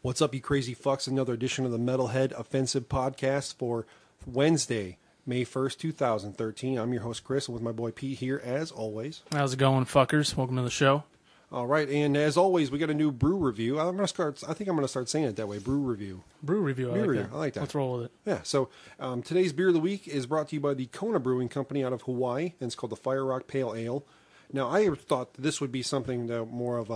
What's up, you crazy fucks? Another edition of the Metalhead Offensive Podcast for Wednesday, May 1st, 2013. I'm your host, Chris, and with my boy Pete here, as always. How's it going, fuckers? Welcome to the show. All right, and as always, we got a new brew review. I think I'm going to start saying it that way, brew review. Brew review, I like that. Let's roll with it. Yeah, so today's beer of the week is brought to you by the Kona Brewing Company out of Hawaii, and it's called the Fire Rock Pale Ale. Now, I thought this would be something that more of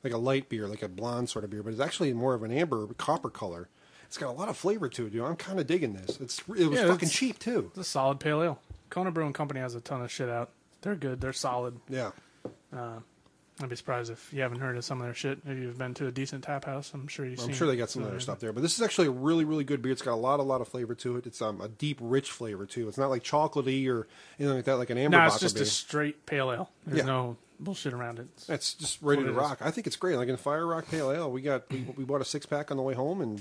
like a light beer, like a blonde sort of beer, but it's actually more of an amber copper color. It's got a lot of flavor to it, dude. I'm kind of digging this. It was fucking cheap, too. It's a solid pale ale. Kona Brewing Company has a ton of shit out. They're good. They're solid. Yeah. I'd be surprised if you haven't heard of some of their shit. If you've been to a decent tap house, I'm sure you've seen. I'm sure they got some other stuff there, but this is actually a really, really good beer. It's got a lot of flavor to it. It's a deep, rich flavor too. It's not like chocolatey or anything like that, like an amber. No, it's just a straight pale ale. There's no bullshit around it. It's just ready to rock. I think it's great. Like in Fire Rock Pale Ale, we bought a 6-pack on the way home, and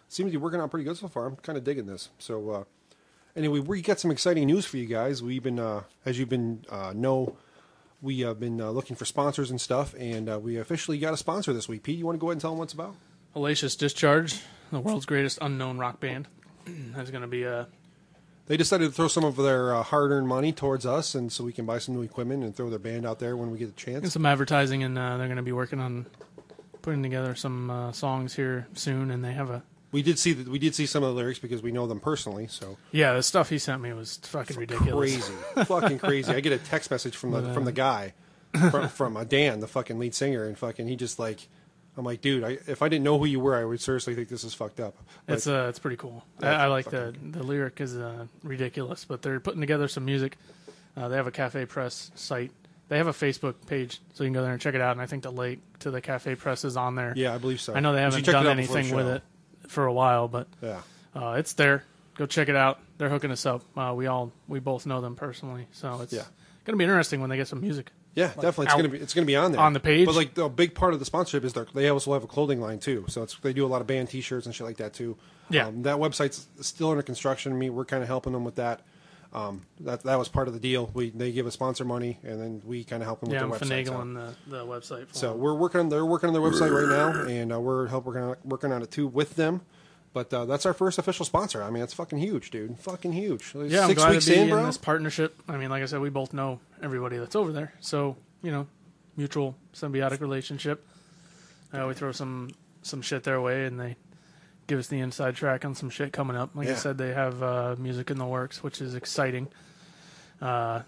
seems to be working out pretty good so far. I'm kind of digging this. So anyway, we got some exciting news for you guys. We've been, as you've been we have been looking for sponsors and stuff, and we officially got a sponsor this week. Pete, you want to go ahead and tell them what it's about? Hellacious Discharge, the world's greatest unknown rock band, is going to be They decided to throw some of their hard-earned money towards us, and so we can buy some new equipment and throw their band out there when we get the chance. and some advertising, and they're going to be working on putting together some songs here soon, and they have a... We did see some of the lyrics because we know them personally. So yeah, the stuff he sent me was fucking ridiculous. Crazy, fucking crazy. I get a text message from the guy, from Dan, the fucking lead singer, and fucking he just like, I'm like, dude, if I didn't know who you were, I would seriously think this is fucked up. But, it's pretty cool. I like the lyric is ridiculous, but they're putting together some music. They have a Cafe Press site. They have a Facebook page, so you can go there and check it out. And I think the link to the Cafe Press is on there. Yeah, I believe so. I know they haven't done anything with it for a while, but yeah, it's there. Go check it out. They're hooking us up. We both know them personally, so it's gonna be interesting when they get some music. Yeah, definitely. It's gonna be on there on the page. But like the big part of the sponsorship is they also have a clothing line too. So they do a lot of band T-shirts and shit like that too. Yeah, that website's still under construction. We're kind of helping them with that. That was part of the deal. They give us sponsor money, and then we kind of help them with the website. Yeah, I'm finagling the website. So they're working on their website right now, and we're working on it too with them. But that's our first official sponsor. I mean, it's fucking huge, dude. Fucking huge. Yeah, I'm glad to be in this partnership. I mean, like I said, we both know everybody that's over there. So, mutual symbiotic relationship. We throw some shit their way, and they give us the inside track on some shit coming up. Like I said, they have music in the works, which is exciting. It's going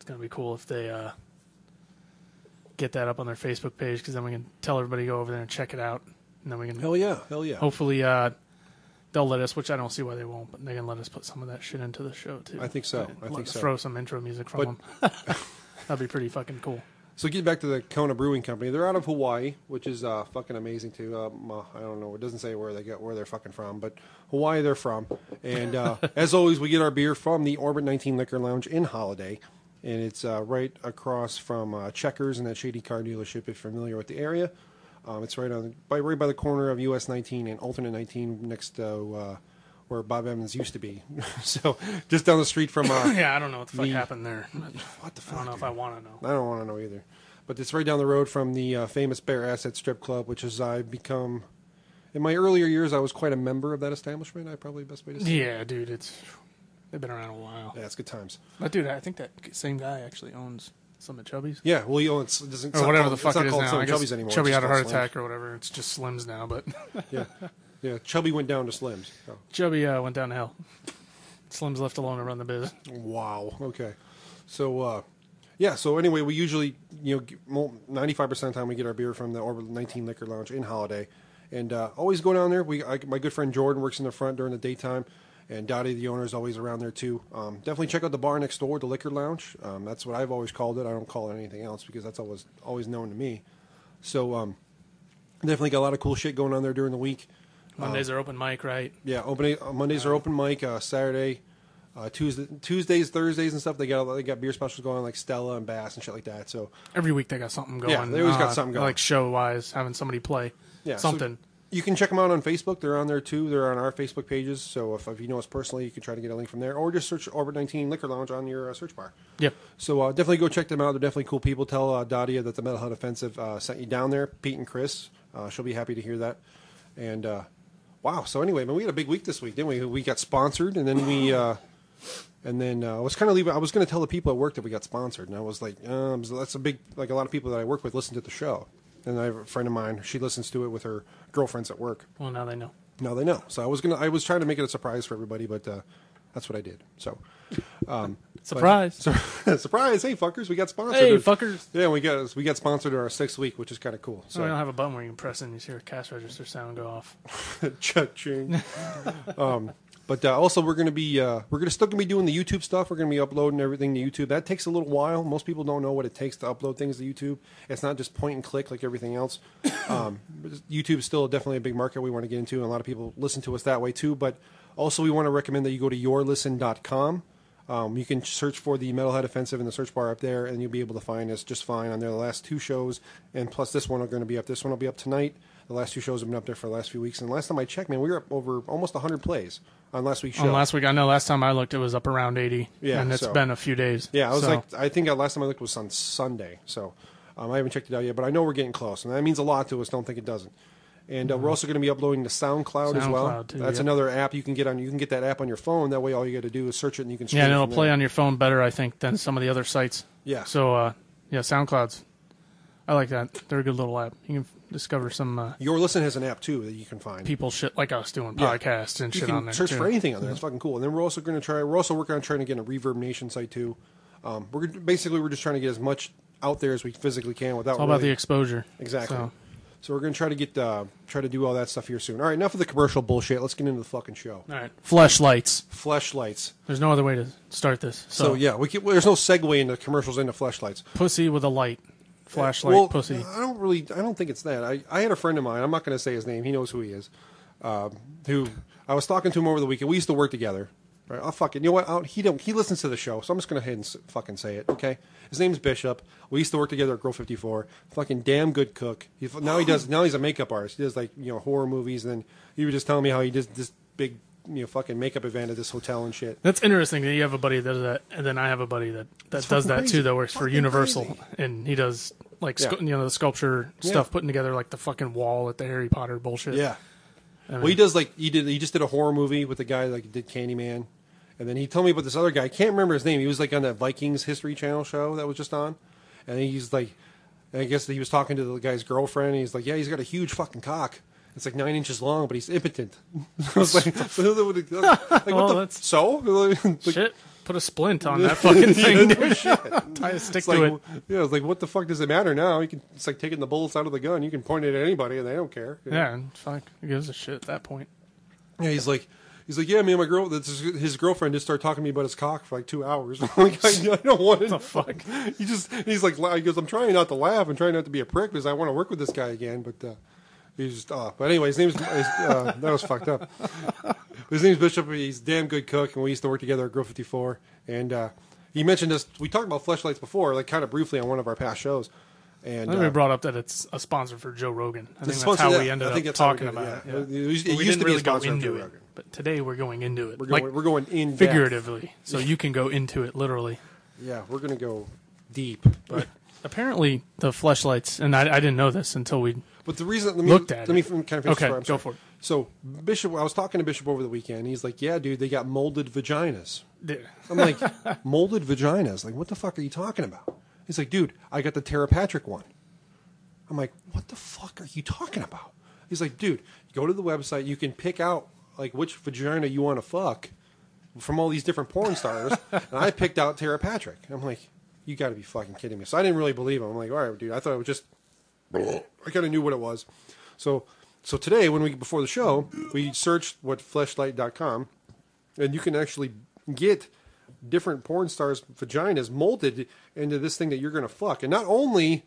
to be cool if they get that up on their Facebook page, because then we can tell everybody to go over there and check it out. And then we can... Hell yeah. Hopefully... they'll let us, which I don't see why they won't, but they can let us put some of that shit into the show, too. I think so. Throw some intro music from them. That'd be pretty fucking cool. So getting back to the Kona Brewing Company, they're out of Hawaii, which is fucking amazing, too. I don't know. It doesn't say where they're fucking from, but Hawaii they're from. And as always, we get our beer from the Orbit 19 Liquor Lounge in Holiday. And it's right across from Checkers and that shady car dealership, if you're familiar with the area. It's right by the corner of US 19 and Alternate 19, next to where Bob Evans used to be. So just down the street from. Yeah, I don't know what the fuck happened there. What the fuck? I don't know if I want to know. I don't want to know either. But it's right down the road from the famous Bear Asset Strip Club, which is I've become. In my earlier years, I was quite a member of that establishment. Probably the best way to say. Yeah, dude, they've been around a while. Yeah, it's good times. But dude, I think that same guy actually owns. Some at Chubby's? Yeah, well, he owns... Or whatever the fuck it is now. I guess Chubby's anymore. Chubby had a heart attack or whatever. It's just Slim's now, but... Yeah, Chubby went down to Slim's. Oh. Chubby went down to hell. Slim's left alone to run the biz. Wow, okay. So, so anyway, we usually, 95% of the time we get our beer from the Orbit 19 Liquor Lounge in Holiday. And always go down there. My good friend Jordan works in the front during the daytime. And Dottie, the owner, is always around there, too. Definitely check out the bar next door, the Liquor Lounge. That's what I've always called it. I don't call it anything else because that's always known to me. So definitely got a lot of cool shit going on there during the week. Mondays are open mic, right? Yeah, Mondays are open mic. Saturday, Tuesdays, Thursdays, and stuff. They got beer specials going on like Stella and Bass and shit like that. So every week they got something going. Yeah, they always got something going. Like show-wise, having somebody play something. So, you can check them out on Facebook. They're on there, too. They're on our Facebook pages. So if you know us personally, you can try to get a link from there. Or just search Orbit 19 Liquor Lounge on your search bar. Yep. So definitely go check them out. They're definitely cool people. Tell Dadia that the Metalhead Offensive sent you down there. Pete and Chris. She'll be happy to hear that. And wow. So anyway, man, we had a big week this week, didn't we? We got sponsored, and then we. I was kind of leaving. I was going to tell the people at work that we got sponsored, and I was like, that's a big, like a lot of people that I work with listen to the show. And I have a friend of mine, she listens to it with her girlfriends at work. Well, now they know. Now they know. So I was trying to make it a surprise for everybody, but that's what I did. So, surprise, surprise! Hey fuckers, we got sponsored. Hey fuckers! Yeah, we got sponsored in our 6th week, which is kind of cool. So we don't have a button where you can press and you see your cash register sound go off. Cha-ching. But also, we're still gonna be doing the YouTube stuff. We're gonna be uploading everything to YouTube. That takes a little while. Most people don't know what it takes to upload things to YouTube. It's not just point and click like everything else. YouTube is still definitely a big market we want to get into, and a lot of people listen to us that way too. But also, we want to recommend that you go to yourlisten.com. You can search for the Metalhead Offensive in the search bar up there, and you'll be able to find us just fine on there. The last 2 shows, and plus this one are going to be up. This one will be up tonight. The last 2 shows have been up there for the last few weeks. And last time I checked, man, we were up over almost 100 plays on last week's show. On last week, I know last time I looked, it was up around 80. Yeah, and it's been a few days. Yeah, I think last time I looked was on Sunday. So I haven't checked it out yet, but I know we're getting close. And that means a lot to us. Don't think it doesn't. And we're also going to be uploading to SoundCloud as well. Too, That's another app you can get on. You can get that app on your phone. That way, all you got to do is search it, and you can stream and it it'll from play there. on your phone better, I think, than some of the other sites. Yeah. So, SoundCloud's. I like that. They're a good little app. You can discover some. Your Listen has an app too that you can find people shit like us doing podcasts and shit on there. Search too. for anything on there. It's fucking cool. And then we're also going to try. We're also working on trying to get a Reverb Nation site too. We're just trying to get as much out there as we physically can without. It's all about the exposure. Exactly. So we're going to try to do all that stuff here soon. All right, enough of the commercial bullshit. Let's get into the fucking show. All right, fleshlights. Fleshlights. There's no other way to start this. So yeah, there's no segue into commercials into fleshlights. Pussy with a light. Flashlight pussy. I don't think it's that. I had a friend of mine. I'm not going to say his name. He knows who he is. Who I was talking to him over the weekend. We used to work together. Right, I'll fucking, you know what? He listens to the show, so I'm just going to go ahead and fucking say it. Okay, his name's Bishop. We used to work together at Girl 54. Fucking damn good cook. Now he's a makeup artist. He does like horror movies. And then he was just telling me how he does this big fucking makeup event at this hotel and shit. That's interesting that you have a buddy that does that, and then I have a buddy that does that crazy. Too. That works for Universal, crazy. And he does like the sculpture stuff, putting together like the fucking wall at the Harry Potter bullshit. Yeah. I mean, well, he does like he just did a horror movie with the guy like did Candyman, and then he told me about this other guy. I can't remember his name. He was like on that Vikings History Channel show that was just on, and he's like, I guess he was talking to the guy's girlfriend. And he's like, yeah, he's got a huge fucking cock. It's like 9 inches long, but he's impotent. I was like, shit. Put a splint on that fucking thing, dude. Tie a stick to it. Yeah, it's like, what the fuck does it matter now? It's like taking the bullets out of the gun. You can point it at anybody, and they don't care. Yeah, and fuck, who gives a shit at that point? Yeah, he's like, yeah, me and my girl, his girlfriend just started talking to me about his cock for like 2 hours. I'm like, I don't want it. What the fuck? He's like, he goes, I'm trying not to laugh and trying not to be a prick because I want to work with this guy again, but he's just, but anyway, his name's, that was fucked up. His name's Bishop. He's a damn good cook, and we used to work together at Girl 54. And he mentioned this. We talked about fleshlights before, like kind of briefly on one of our past shows. And I think we brought up that it's a sponsor for Joe Rogan. I think that's how we ended up talking about it. Yeah. It used to be a sponsor of Joe Rogan. But today we're going into it. We're going in figuratively, so you can go into it literally. Yeah, we're going to go deep. But apparently the fleshlights, and I didn't know this until we But the reason, let me kind of finish. Okay, go for it. So Bishop, I was talking to Bishop over the weekend. He's like, "Yeah, dude, they got molded vaginas." Dude. I'm like, "Molded vaginas? Like, what the fuck are you talking about?" He's like, "Dude, I got the Tara Patrick one." I'm like, "What the fuck are you talking about?" He's like, "Dude, go to the website. You can pick out like which vagina you want to fuck from all these different porn stars." And I picked out Tara Patrick. I'm like, "You got to be fucking kidding me!" So I didn't really believe him. I'm like, "All right, dude. I thought it was just." I kind of knew what it was. So today, before the show, we searched fleshlight.com, and you can actually get different porn stars' vaginas molded into this thing that you're going to fuck. And not only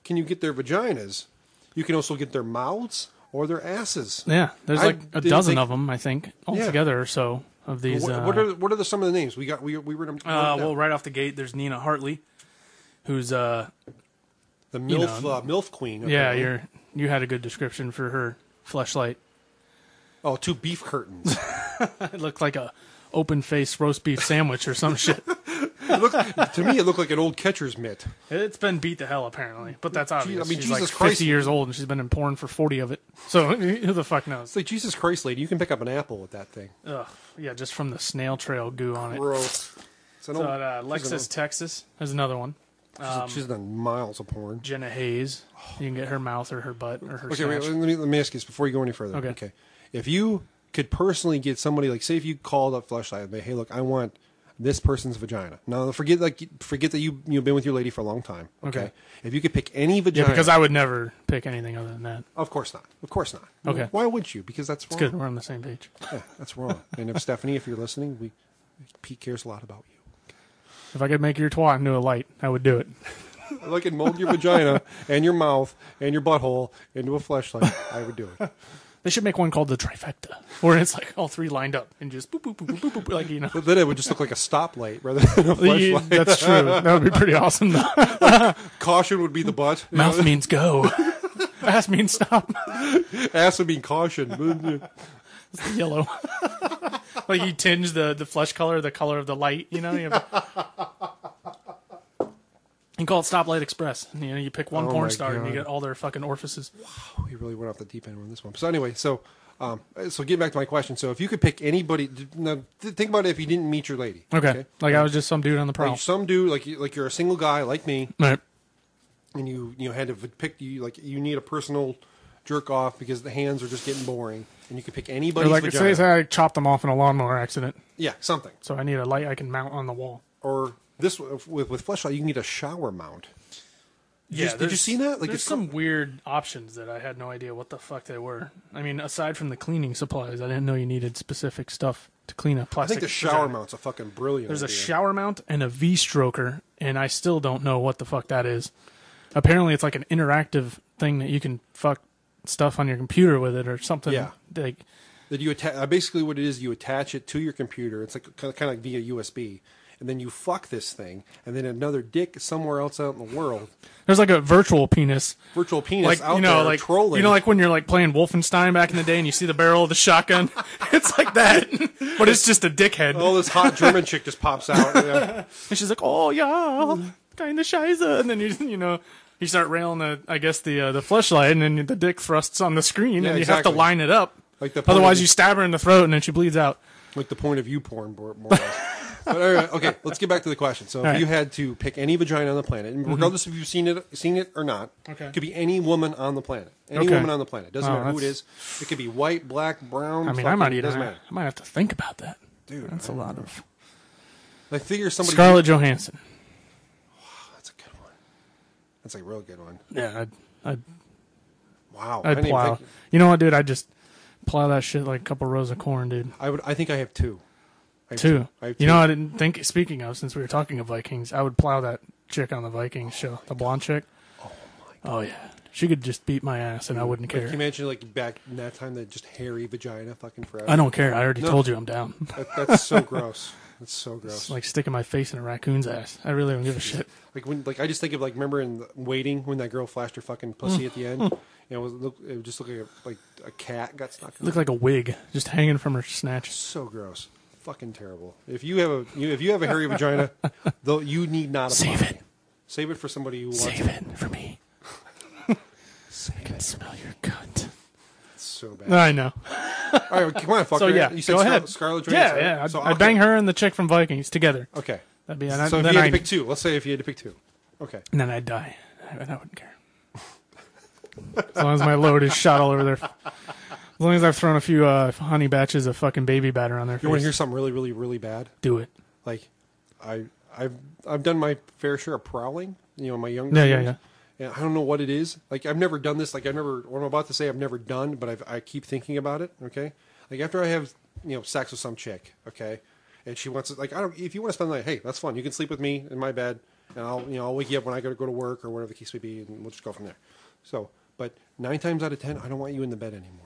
can you get their vaginas, you can also get their mouths or their asses. Yeah, there's like a dozen of them, I think, altogether or so of these. What are some of the names we got? We were them. Well, right off the gate, there's Nina Hartley, who's the MILF queen. Yeah, you had a good description for her fleshlight. Oh, 2 beef curtains. It looked like a open-faced roast beef sandwich or some shit. To me, it looked like an old catcher's mitt. It's been beat to hell, apparently. But that's obvious. I mean, she's Jesus like Christ. 50 years old, and she's been in porn for 40 of it. So who the fuck knows? It's like, Jesus Christ, lady, you can pick up an apple with that thing. Ugh. Yeah, just from the snail trail goo on it. Gross. It's an So old, Lexus, Texas. There's another one. she's done miles of porn. Jenna Hayes. You can get her mouth or her butt or her Okay, wait, snatch. let me ask you this before you go any further. Okay. If you could personally get somebody, like, say if you called up Fleshlight and say, hey, look, I want this person's vagina. Now, forget that you've been with your lady for a long time. Okay. If you could pick any vagina. Yeah, because I would never pick anything other than that. Of course not. Of course not. Okay. Why would you? Because that's wrong. It's good. We're on the same page. Yeah, that's wrong. And if Stephanie, if you're listening, Pete cares a lot about you. If I could make your twat into a light, I would do it. If I could mold your vagina and your mouth and your butthole into a fleshlight, I would do it. They should make one called the trifecta, where it's like all three lined up and just boop, boop, boop, boop, boop, boop, like, you know. But then it would just look like a stoplight rather than a fleshlight. That's true. That would be pretty awesome, though. Caution would be the butt. Mouth means go. Ass means stop. Ass would mean caution. It's the yellow. Like you tinge the flesh color, the color of the light, you know? You call it Stoplight Express. You know, you pick one porn star and you get all their fucking orifices. Wow, we really went off the deep end on this one. So anyway, so getting back to my question. So if you could pick anybody, now think about it if you didn't meet your lady. Okay. Like I was just some dude on the prowl. Like some dude, like you're a single guy like me. Right. And you had to pick, you need a personal jerk off because the hands are just getting boring. And you could pick anybody's like, vagina. say I chopped them off in a lawnmower accident. Yeah, something. So I need a light I can mount on the wall. Or this with Fleshlight, you can get a shower mount. Did you see that? Like, there's some weird options that I had no idea what the fuck they were. I mean, aside from the cleaning supplies, I didn't know you needed specific stuff to clean a plastic. I think the shower mount's a fucking brilliant There's idea. a shower mount and a V-stroker, and I still don't know what the fuck that is. Apparently, it's like an interactive thing that you can fuck stuff on your computer with it or something. Yeah. Like, that you basically what it is, you attach it to your computer. It's like kind of like via USB. And then you fuck this thing, and then another dick somewhere else out in the world. There's like a virtual penis. Virtual penis like, out you know, there like, trolling. You know, like when you're like playing Wolfenstein back in the day and you see the barrel of the shotgun? It's like that. But it's just a dickhead. Oh, this hot German chick just pops out. Yeah. And she's like, oh, yeah, kind of scheiße. And then, you start railing the fleshlight, and then the dick thrusts on the screen, and you have to line it up. Like Otherwise, you stab her in the throat, and then she bleeds out. Like the point of view porn, more or less. But all right, okay, let's get back to the question. So, if you had to pick any vagina on the planet, and regardless if you've seen it or not, okay, it could be any woman on the planet. Any woman on the planet. Doesn't matter who it is. It could be white, black, brown. I mean, doesn't matter. I might have to think about that. Dude, that's a lot of... I figure somebody... Scarlett Johansson. Wow, that's a good one. That's a real good one. Yeah, I'd wow. I'd plow. You know what, dude? I'd just plow that shit like a couple rows of corn, dude. I think I have two. Two. You know, I didn't think, speaking of, since we were talking of Vikings, I would plow that chick on the Vikings show, the blonde chick. Oh, my God. Oh, yeah. She could just beat my ass, and I wouldn't care. Can you imagine, like, back in that time, that just hairy vagina fucking forever? I don't care. I already told you I'm down. That's so gross. That's so gross. It's like sticking my face in a raccoon's ass. I really don't give a shit. Like I just think of, like, remember in Waiting when that girl flashed her fucking pussy at the end? It would just look like a cat got stuck. It looked like a wig just hanging from her snatch. So gross. Fucking terrible. If you have a hairy vagina, though, you need not save it. Save it for somebody who wants Save it for me. Save I can smell your cunt. It's so bad. I know. All right, come on, fucker. So yeah, you said go ahead. Scarlett Johansson. Yeah. So, I'd bang her and the chick from Vikings together. Okay. That'd be. So if you had to pick two, let's say if you had to pick two. Okay. And then I'd die. I wouldn't care. As long as my load is shot all over their... As long as I've thrown a few honey batches of fucking baby batter on their face. You want to hear something really, really, really bad? Do it. Like, I've done my fair share of prowling. You know, my younger years. Yeah. And I don't know what it is. Like, I've never done this. Like, what I'm about to say, I've never done, but I keep thinking about it. Okay. Like, after I have sex with some chick, okay, and she wants to, like, if you want to spend the night, hey, that's fun. You can sleep with me in my bed, and I'll wake you up when I go to work or whatever the case may be, and we'll just go from there. So, but 9 times out of 10, I don't want you in the bed anymore.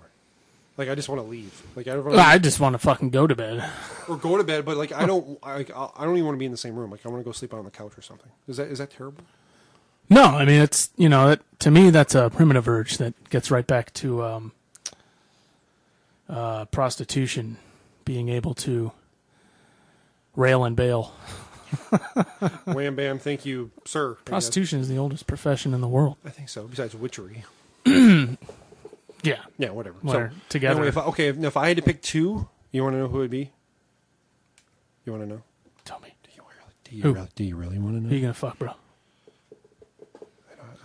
Like, I just want to leave. Like, I just want to fucking go to bed. Or go to bed, but like I don't even want to be in the same room. Like, I want to go sleep out on the couch or something. Is that terrible? No, I mean it's to me that's a primitive urge that gets right back to prostitution, being able to rail and bail. Wham bam, thank you, sir. Prostitution is the oldest profession in the world. I think so. Besides witchery. Yeah. Yeah, whatever. Where together. Anyway, if I had to pick two, you want to know who it'd be? You want to know? Tell me. Do you really want to know? Who you gonna fuck, bro?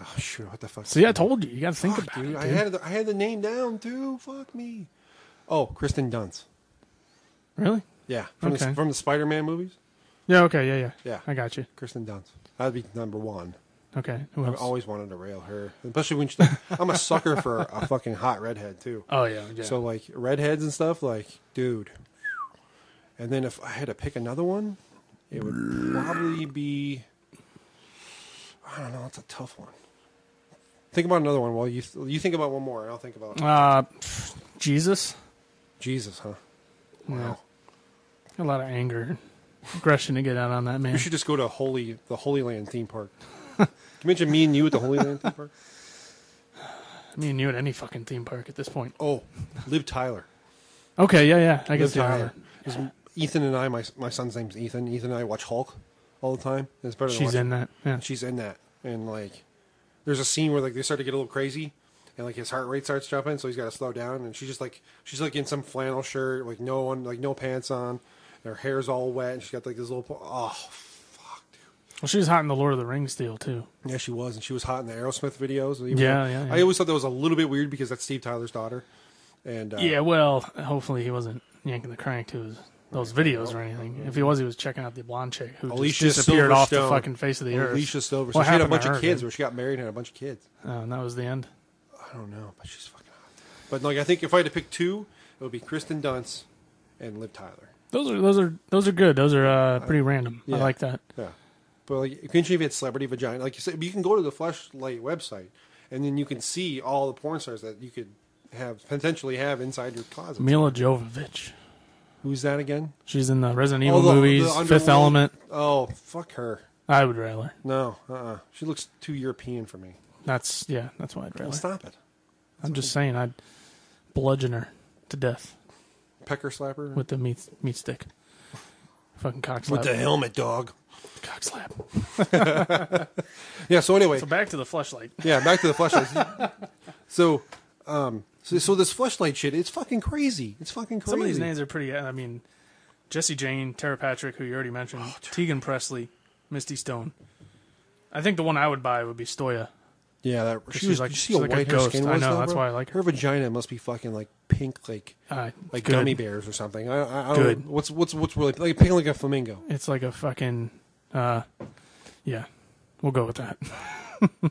Oh, sure. What the fuck? See, I told you. You got to think about dude, it. Dude. I had the name down too. Fuck me. Oh, Kristen Dunst. Really? Yeah. Okay. From the Spider-Man movies. Yeah. Okay. Yeah. Yeah. I got you. Kristen Dunst. That'd be number one. Okay. Who I've else? always wanted to rail her, especially when I'm a sucker for a fucking hot redhead too. Oh yeah. So like redheads and stuff, like dude. And then if I had to pick another one, it would probably be. I don't know. It's a tough one. Think about another one while you think about one more, and I'll think about. Jesus. Jesus, huh? Wow. Yeah. A lot of anger, and aggression to get out on that man. You should just go to the Holy Land theme park. Can you mention me and you at the Holy Land theme park? Me and you at any fucking theme park at this point. Oh, Liv Tyler. Okay, yeah. I guess Liv Tyler. Ethan and I, my son's name's Ethan. Ethan and I watch Hulk all the time. It's better. She's in that. Yeah. She's in that, and like, there's a scene where like they start to get a little crazy, and like his heart rate starts jumping, so he's got to slow down. And she's like in some flannel shirt, like no pants on, and her hair's all wet, and she's got like this little. Oh, fuck, dude. Well, she was hot in the Lord of the Rings deal too. Yeah, she was, and she was hot in the Aerosmith videos. Yeah. I always thought that was a little bit weird because that's Steve Tyler's daughter. And yeah, well, hopefully he wasn't yanking the crank to those videos or anything. If he was checking out the blonde chick who Alicia just disappeared off the Silverstone. fucking face of the earth. Alicia Silverstone. What She had a happened bunch to of her, kids dude? where she got married and had a bunch of kids. And that was the end. I don't know, but she's fucking hot. But like, I think if I had to pick two, it would be Kristen Dunst and Liv Tyler. Those are good. Those are pretty random. Yeah. I like that. Yeah, but like, couldn't you have had celebrity vagina? Like you said, you can go to the Fleshlight website, and then you can see all the porn stars that you could potentially have inside your closet. Mila Jovovich. Who's that again? She's in the Resident Evil movies, Fifth Element. Oh, fuck her. I would rail her. No, she looks too European for me. That's why I'd rail her. Stop it. I'm just saying, I'd bludgeon her to death Pecker slapper? with the meat stick. Fucking cock slap. With the helmet, dog. Cock slap. Yeah, so anyway. So back to the fleshlight. Yeah, back to the Fleshlight. So this Fleshlight shit, it's fucking crazy. It's fucking crazy. Some of these names are pretty. I mean, Jessie Jane, Tara Patrick, who you already mentioned, Tegan Presley, Misty Stone. I think the one I would buy would be Stoya. Yeah, that She's was like- you see she's how like a white her ghost. skin I was, know, though, that's bro? why I like her. Her vagina must be fucking like pink, like Good. gummy bears or something. I Good. What's really like pink like a flamingo? It's like a fucking. Yeah, we'll go with that.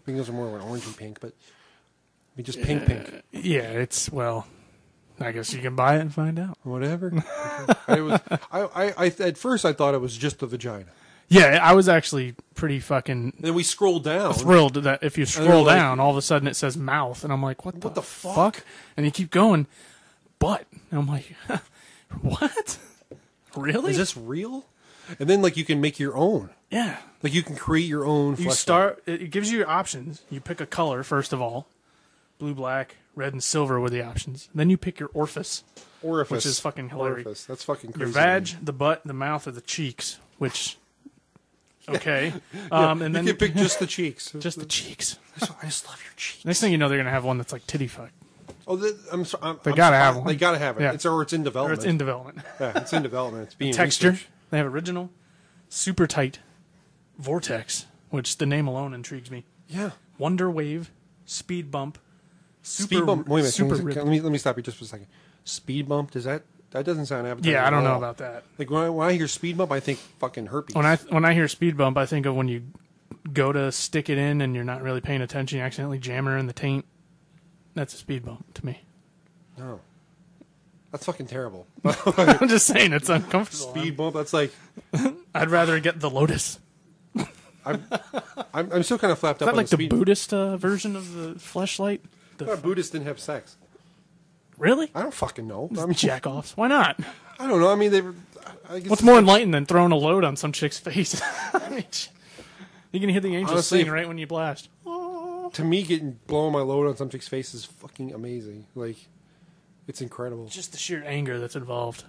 Flamingos are more of an orangey pink, but I mean, just pink. Yeah, it's I guess you can buy it and find out. Whatever. I at first I thought it was just the vagina. Yeah, I was actually pretty fucking Then we scrolled down. thrilled that if you they're scroll like- down, all of a sudden it says mouth, and I'm like, what the fuck? And you keep going, butt, and I'm like, what? Really? Is this real? And then like you can make your own. Yeah. Like you can create your own. You start. It gives you your options. You pick a color first of all, blue, black, red, and silver were the options. Then you pick your orifice, which is fucking hilarious. Orifice. That's fucking Your crazy. vag, the butt, the mouth, or the cheeks. Which, okay, Yeah, and you then can pick just the cheeks. just the cheeks. I just love your cheeks. Next thing you know, they're gonna have one that's like titty fuck, Oh, They gotta have one. They gotta have it. Yeah. It's in or development. it's in development. Yeah, it's in development. It's being Texture. researched. They have original, super tight, vortex, which the name alone intrigues me. Yeah. Wonder wave, speed bump, super, Speed bump. Wait a minute. super Let me stop you just for a second. Speed bump. That doesn't sound appetizing. Yeah, I don't at know all. about that. Like when I hear speed bump, I think fucking herpes. When I hear speed bump, I think of when you go to stick it in and you're not really paying attention, you accidentally jam her in the taint. That's a speed bump to me. No. That's fucking terrible. I'm just saying it's uncomfortable. Speed bump. That's like I'd rather get the lotus. I'm still kind of flapped Is up. that like the speed. Buddhist version of the fleshlight? I thought Buddhists didn't have sex. Really? I don't fucking know. I mean, Jack offs. Why not? I don't know. I mean, they were. I guess What's more enlightened than throwing a load on some chick's face? I mean, you can hear the angels Honestly, sing right when you blast. to me, blowing my load on some chick's face is fucking amazing. Like, it's incredible. Just the sheer anger that's involved.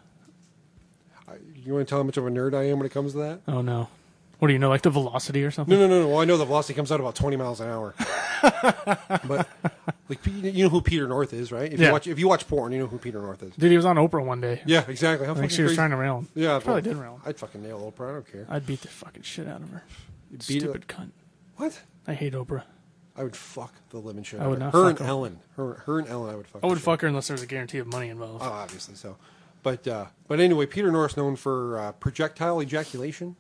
You want to tell how much of a nerd I am when it comes to that? Oh no. What do you know, like the velocity or something? No. Well, I know the velocity comes out about 20 miles an hour. But like, you know who Peter North is, right? If you watch porn, you know who Peter North is. Dude, he was on Oprah one day. Yeah, exactly. I think she was trying to rail him. Yeah, she probably did rail him. I'd fucking nail Oprah. I don't care. I'd beat the fucking shit out of her. Stupid cunt. What? I hate Oprah. I would fuck the living shit I out would of not her. fuck And Ellen. Her and Ellen, I would fuck. I would fuck her unless there was a guarantee of money involved. Oh, obviously so. But anyway, Peter North's known for projectile ejaculation.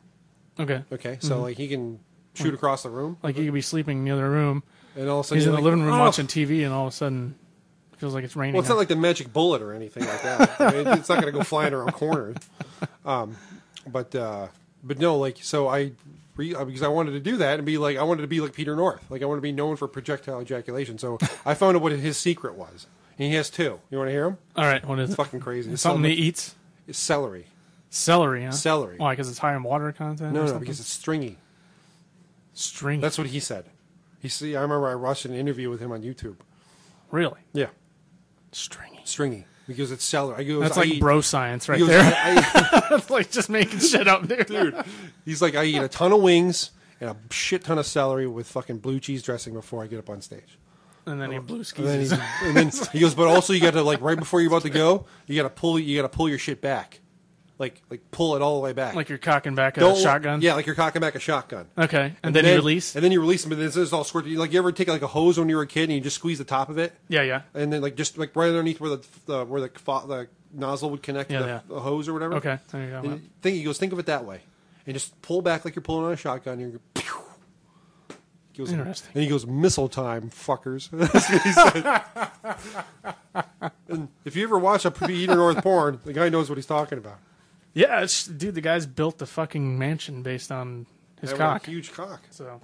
Okay. Okay, so like he can shoot across the room. Like he could be sleeping in the other room. And all of a sudden he's in the like, living room watching TV, and all of a sudden it feels like it's raining. Well, it's not like the magic bullet or anything like that. I mean, it's not going to go flying around corners. But no, like, so because I wanted to do that and be like, I wanted to be like Peter North. Like, I want to be known for projectile ejaculation. So I found out what his secret was. And he has two. You want to hear him? All right, what is it's it? Fucking crazy. It's something he eats? It's celery. Celery, huh? Celery. Why, because it's high in water content? No, because it's stringy. Stringy? That's what he said. I remember I watched an interview with him on YouTube. Really? Yeah. Stringy. Because it's celery. That's like bro science right there. That's like just making shit up, dude. He's like, I eat a ton of wings and a shit ton of celery with fucking blue cheese dressing before I get up on stage. And then he blue skis. And then he goes, but also you got to, like, right before you're about to go, you got to pull your shit back. Like pull it all the way back. Like you're cocking back a shotgun? Yeah, like you're cocking back a shotgun. Okay. And then you release? And then you release them, and it's all squirted. Like, you ever take like a hose when you were a kid and you just squeeze the top of it? Yeah. And then like just like right underneath where the nozzle would connect to the hose or whatever. Okay. There you go. Think of it that way. And just pull back like you're pulling on a shotgun, and you're interesting. And he goes, missile time, fuckers. That's what he said. And if you ever watch a Peter North porn, the guy knows what he's talking about. Yeah, dude, the guy's built the fucking mansion based on his cock. A huge cock. So,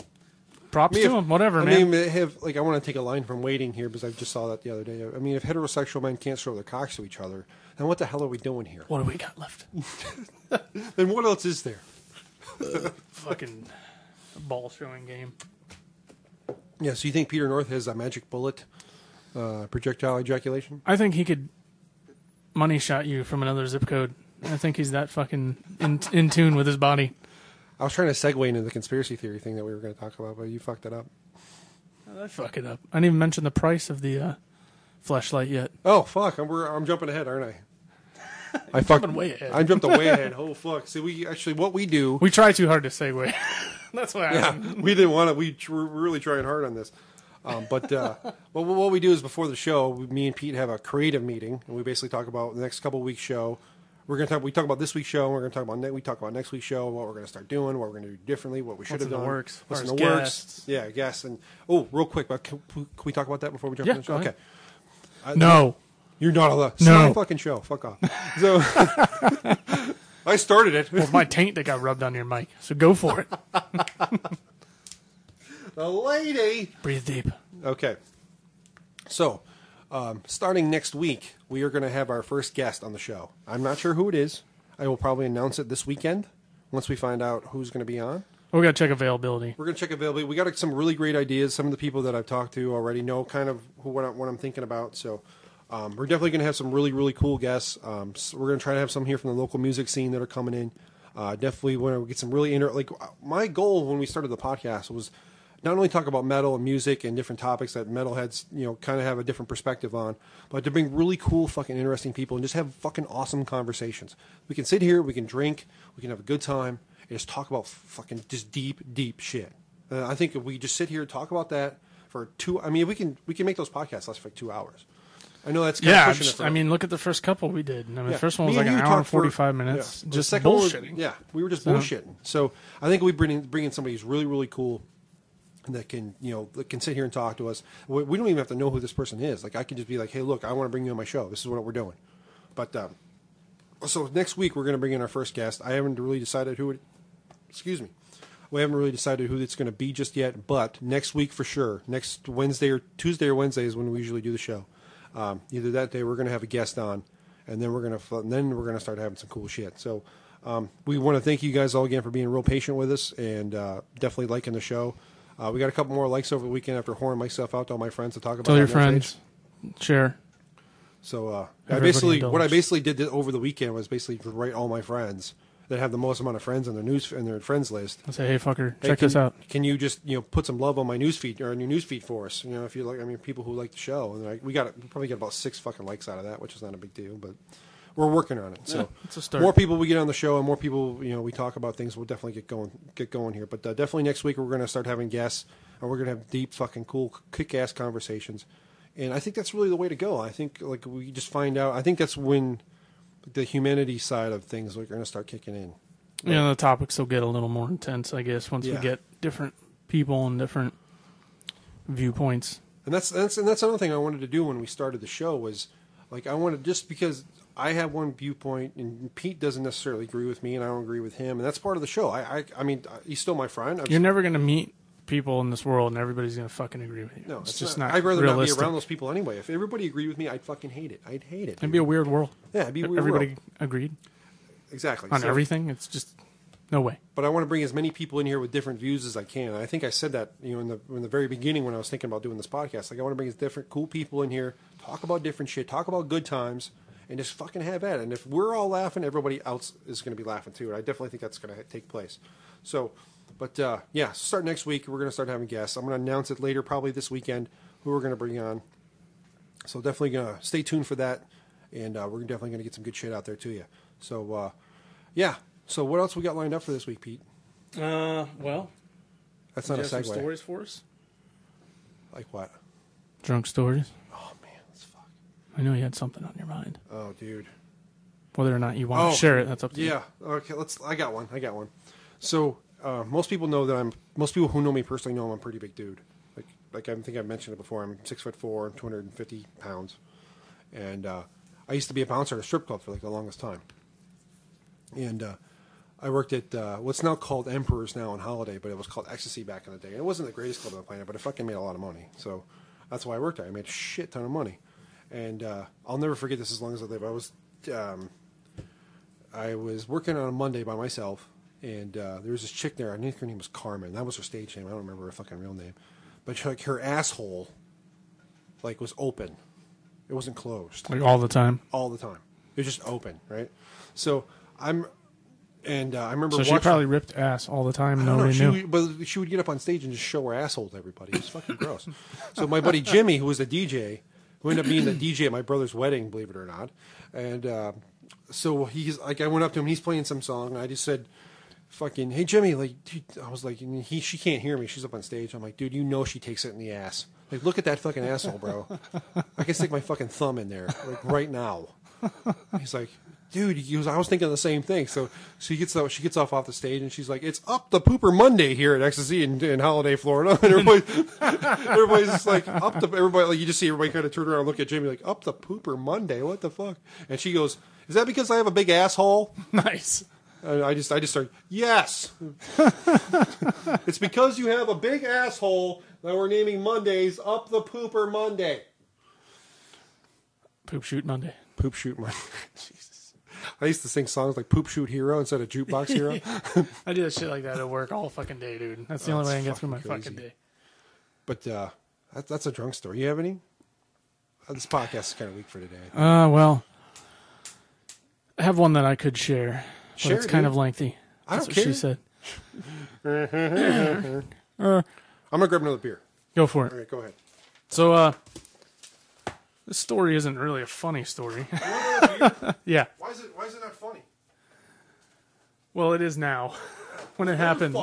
props to him. Whatever, man. I mean, I want to take a line from Waiting here because I just saw that the other day. I mean, if heterosexual men can't show their cocks to each other, then what the hell are we doing here? What do we got left? Then what else is there? Fucking ball showing game. Yeah, so you think Peter North has a magic bullet, projectile ejaculation? I think he could money shot you from another zip code. I think he's that fucking in tune with his body. I was trying to segue into the conspiracy theory thing that we were going to talk about, but you fucked it up. I fuck it up. I didn't even mention the price of the fleshlight yet. Oh, fuck. I'm jumping ahead, aren't I? I'm jumping way ahead. I jumped way ahead. Oh, fuck. See, what we do... We try too hard to segue. That's why we didn't want to. We were really trying hard on this. But what we do is before the show, me and Pete have a creative meeting, and we basically talk about the next couple of weeks' show. We talk about this week's show, and we're going to talk about next week's show, what we're going to start doing, what we're going to do differently, what we should have done. What's in the works? Yeah, guests. And real quick, can we talk about that before we jump in the show? Okay. No. You're not allowed. It's not my fucking show. Fuck off. So I started it. Well, my taint that got rubbed on your mic, so go for it. The lady. Breathe deep. Okay. So, starting next week, we are going to have our first guest on the show. I'm not sure who it is. I will probably announce it this weekend once we find out who's going to be on. We got to check availability. We're going to check availability. We got some really great ideas. Some of the people that I've talked to already know kind of what I'm thinking about. So, we're definitely going to have some really, really cool guests. So we're going to try to have some here from the local music scene that are coming in. Definitely want to get some really my goal when we started the podcast was not only talk about metal and music and different topics that metalheads, kind of have a different perspective on, but to bring really cool, fucking interesting people and just have fucking awesome conversations. We can sit here, we can drink, we can have a good time, and just talk about fucking just deep, deep shit. I think if we just sit here and talk about that for we can make those podcasts last for like 2 hours. I know that's kind of pushing it. Look at the first couple we did. The first one was like an hour and 45 minutes. Yeah. Just bullshitting. We were just bullshitting. So I think we bring in somebody who's really, really cool that can, that can sit here and talk to us. We don't even have to know who this person is. Like, I can just be like, hey, look, I want to bring you on my show. This is what we're doing. But so next week we're going to bring in our first guest. I haven't really decided who it. Excuse me. We haven't really decided who it's going to be just yet. But next week for sure. Next Tuesday or Wednesday is when we usually do the show. Either that day we're going to have a guest on, and then we're going to start having some cool shit. So we want to thank you guys all again for being real patient with us and definitely liking the show. We got a couple more likes over the weekend after whoring myself out to all my friends to talk about. Tell your friends, share. So I basically did over the weekend was basically to write all my friends that have the most amount of friends on their friends list. I say, hey fucker, check this out. Can you just put some love on my newsfeed or on your newsfeed for us? If you like, I mean, people who like the show, and we probably get about 6 fucking likes out of that, which is not a big deal, but we're working on it. So it's a start. More people we get on the show, and more people we talk about things. We'll definitely get going here. But definitely next week we're going to start having guests, and we're going to have deep, fucking cool, kick-ass conversations. And I think that's really the way to go. I think we just find out. I think that's when the humanity side of things are going to start kicking in. The topics will get a little more intense, I guess, once we get different people and different viewpoints. And that's another thing I wanted to do when we started the show was, I wanted, just because I have one viewpoint and Pete doesn't necessarily agree with me and I don't agree with him, and that's part of the show. I mean, he's still my friend. You're never going to meet people in this world and everybody's going to fucking agree with you. No, it's just not. I'd rather realistic. not be around those people anyway. If everybody agreed with me, I'd fucking hate it. I'd hate it. It'd be a weird world. Yeah, it'd be a weird Everybody world. agreed. Exactly. On everything. It's just no way. But I want to bring as many people in here with different views as I can. And I think I said that in the very beginning when I was thinking about doing this podcast. I want to bring as different cool people in here, talk about different shit, talk about good times, and just fucking have at it. And if we're all laughing, everybody else is going to be laughing too. And I definitely think that's going to take place. So, but start next week. We're going to start having guests. I'm going to announce it later, probably this weekend, who we're going to bring on. So definitely going to stay tuned for that. And we're definitely going to get some good shit out there to you. So, So what else we got lined up for this week, Pete? Well, that's not a some segue. stories for us? Like what? Drunk stories. Oh man, let's fuck. I know you had something on your mind. Oh, dude. Whether or not you want to share it, that's up to you. Yeah. Okay. I got one. So most people know that most people who know me personally know I'm a pretty big dude. Like I think I've mentioned it before. I'm 6'4", I'm 250 pounds, and I used to be a bouncer at a strip club for the longest time. And I worked at what's now called Emperor's now on Holiday, but it was called Ecstasy back in the day. And it wasn't the greatest club on the planet, but it fucking made a lot of money. So that's why I worked there. I made a shit ton of money. And I'll never forget this as long as I live. I was working on a Monday by myself, and there was this chick there. I think her name was Carmen. That was her stage name. I don't remember her fucking real name. But her asshole was open. It wasn't closed. All the time? All the time. It was just open, right? So I remember. So she probably ripped ass all the time. Nobody knew. But she would get up on stage and just show her asshole to everybody. It was fucking gross. So my buddy Jimmy, who was the DJ, who ended up being the DJ at my brother's wedding, believe it or not, and so he's I went up to him. He's playing some song, and I just said, "Fucking hey Jimmy!" Dude, I was like, she can't hear me. She's up on stage. I'm like, dude, she takes it in the ass. Look at that fucking asshole, bro. I can stick my fucking thumb in there right now. He's like, dude, I was thinking the same thing. So she gets off the stage and she's like, it's up the pooper Monday here at Ecstasy in Holiday, Florida. And everybody's just everybody you just see everybody kind of turn around and look at Jimmy like, up the pooper Monday, what the fuck? And she goes, is that because I have a big asshole? Nice. And I just started, yes. It's because you have a big asshole that we're naming Mondays up the pooper Monday. Poop Shoot Monday. Poop Shoot Monday. Jesus. I used to sing songs like Poop Shoot Hero instead of Jukebox Hero. I do that shit like that at work all fucking day, dude. That's the only way I can get through my fucking day. But that's a drunk story. You have any? This podcast is kind of weak for today. Well, I have one that I could share. But it's kind of lengthy. That's what she said. I'm going to grab another beer. Go for it. All right, go ahead. So, this story isn't really a funny story. Yeah. Why is it not funny? Well, it is now. When it happened,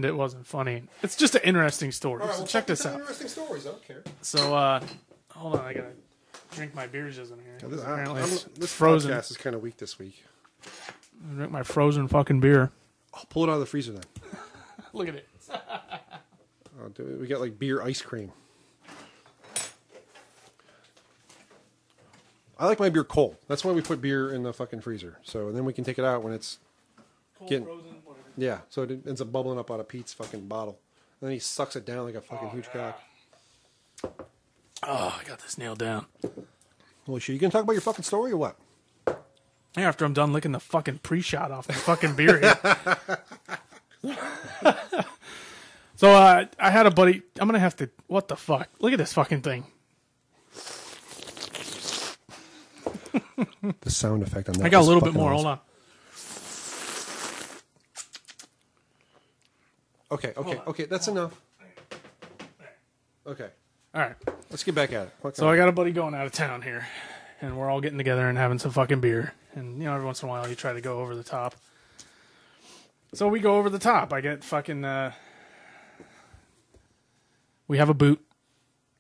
it wasn't funny. It's just an interesting story. Right, so check this out. Interesting stories. I don't care. So, hold on. I gotta drink my beers in here. Apparently, This frozen. podcast is kind of weak this week. I drink my frozen fucking beer. I'll pull it out of the freezer then. Look at it. We got beer ice cream. I like my beer cold. That's why we put beer in the fucking freezer. So then we can take it out when it's Cold, getting, frozen, whatever. Yeah, so it ends up bubbling up out of Pete's fucking bottle. And then he sucks it down like a fucking huge cock. Oh, I got this nailed down. Holy shit, you gonna talk about your fucking story or what? Yeah, after I'm done licking the fucking pre-shot off the fucking beer here. So I had a buddy. I'm going to have to... What the fuck? Look at this fucking thing. The sound effect on that. I got a little bit more. Awesome. Hold Okay. That's enough. Okay. All right. Let's get back at it. So I got a buddy going out of town here, and we're all getting together and having some fucking beer. And, you know, every once in a while you try to go over the top. So we go over the top. I get fucking, we have a boot.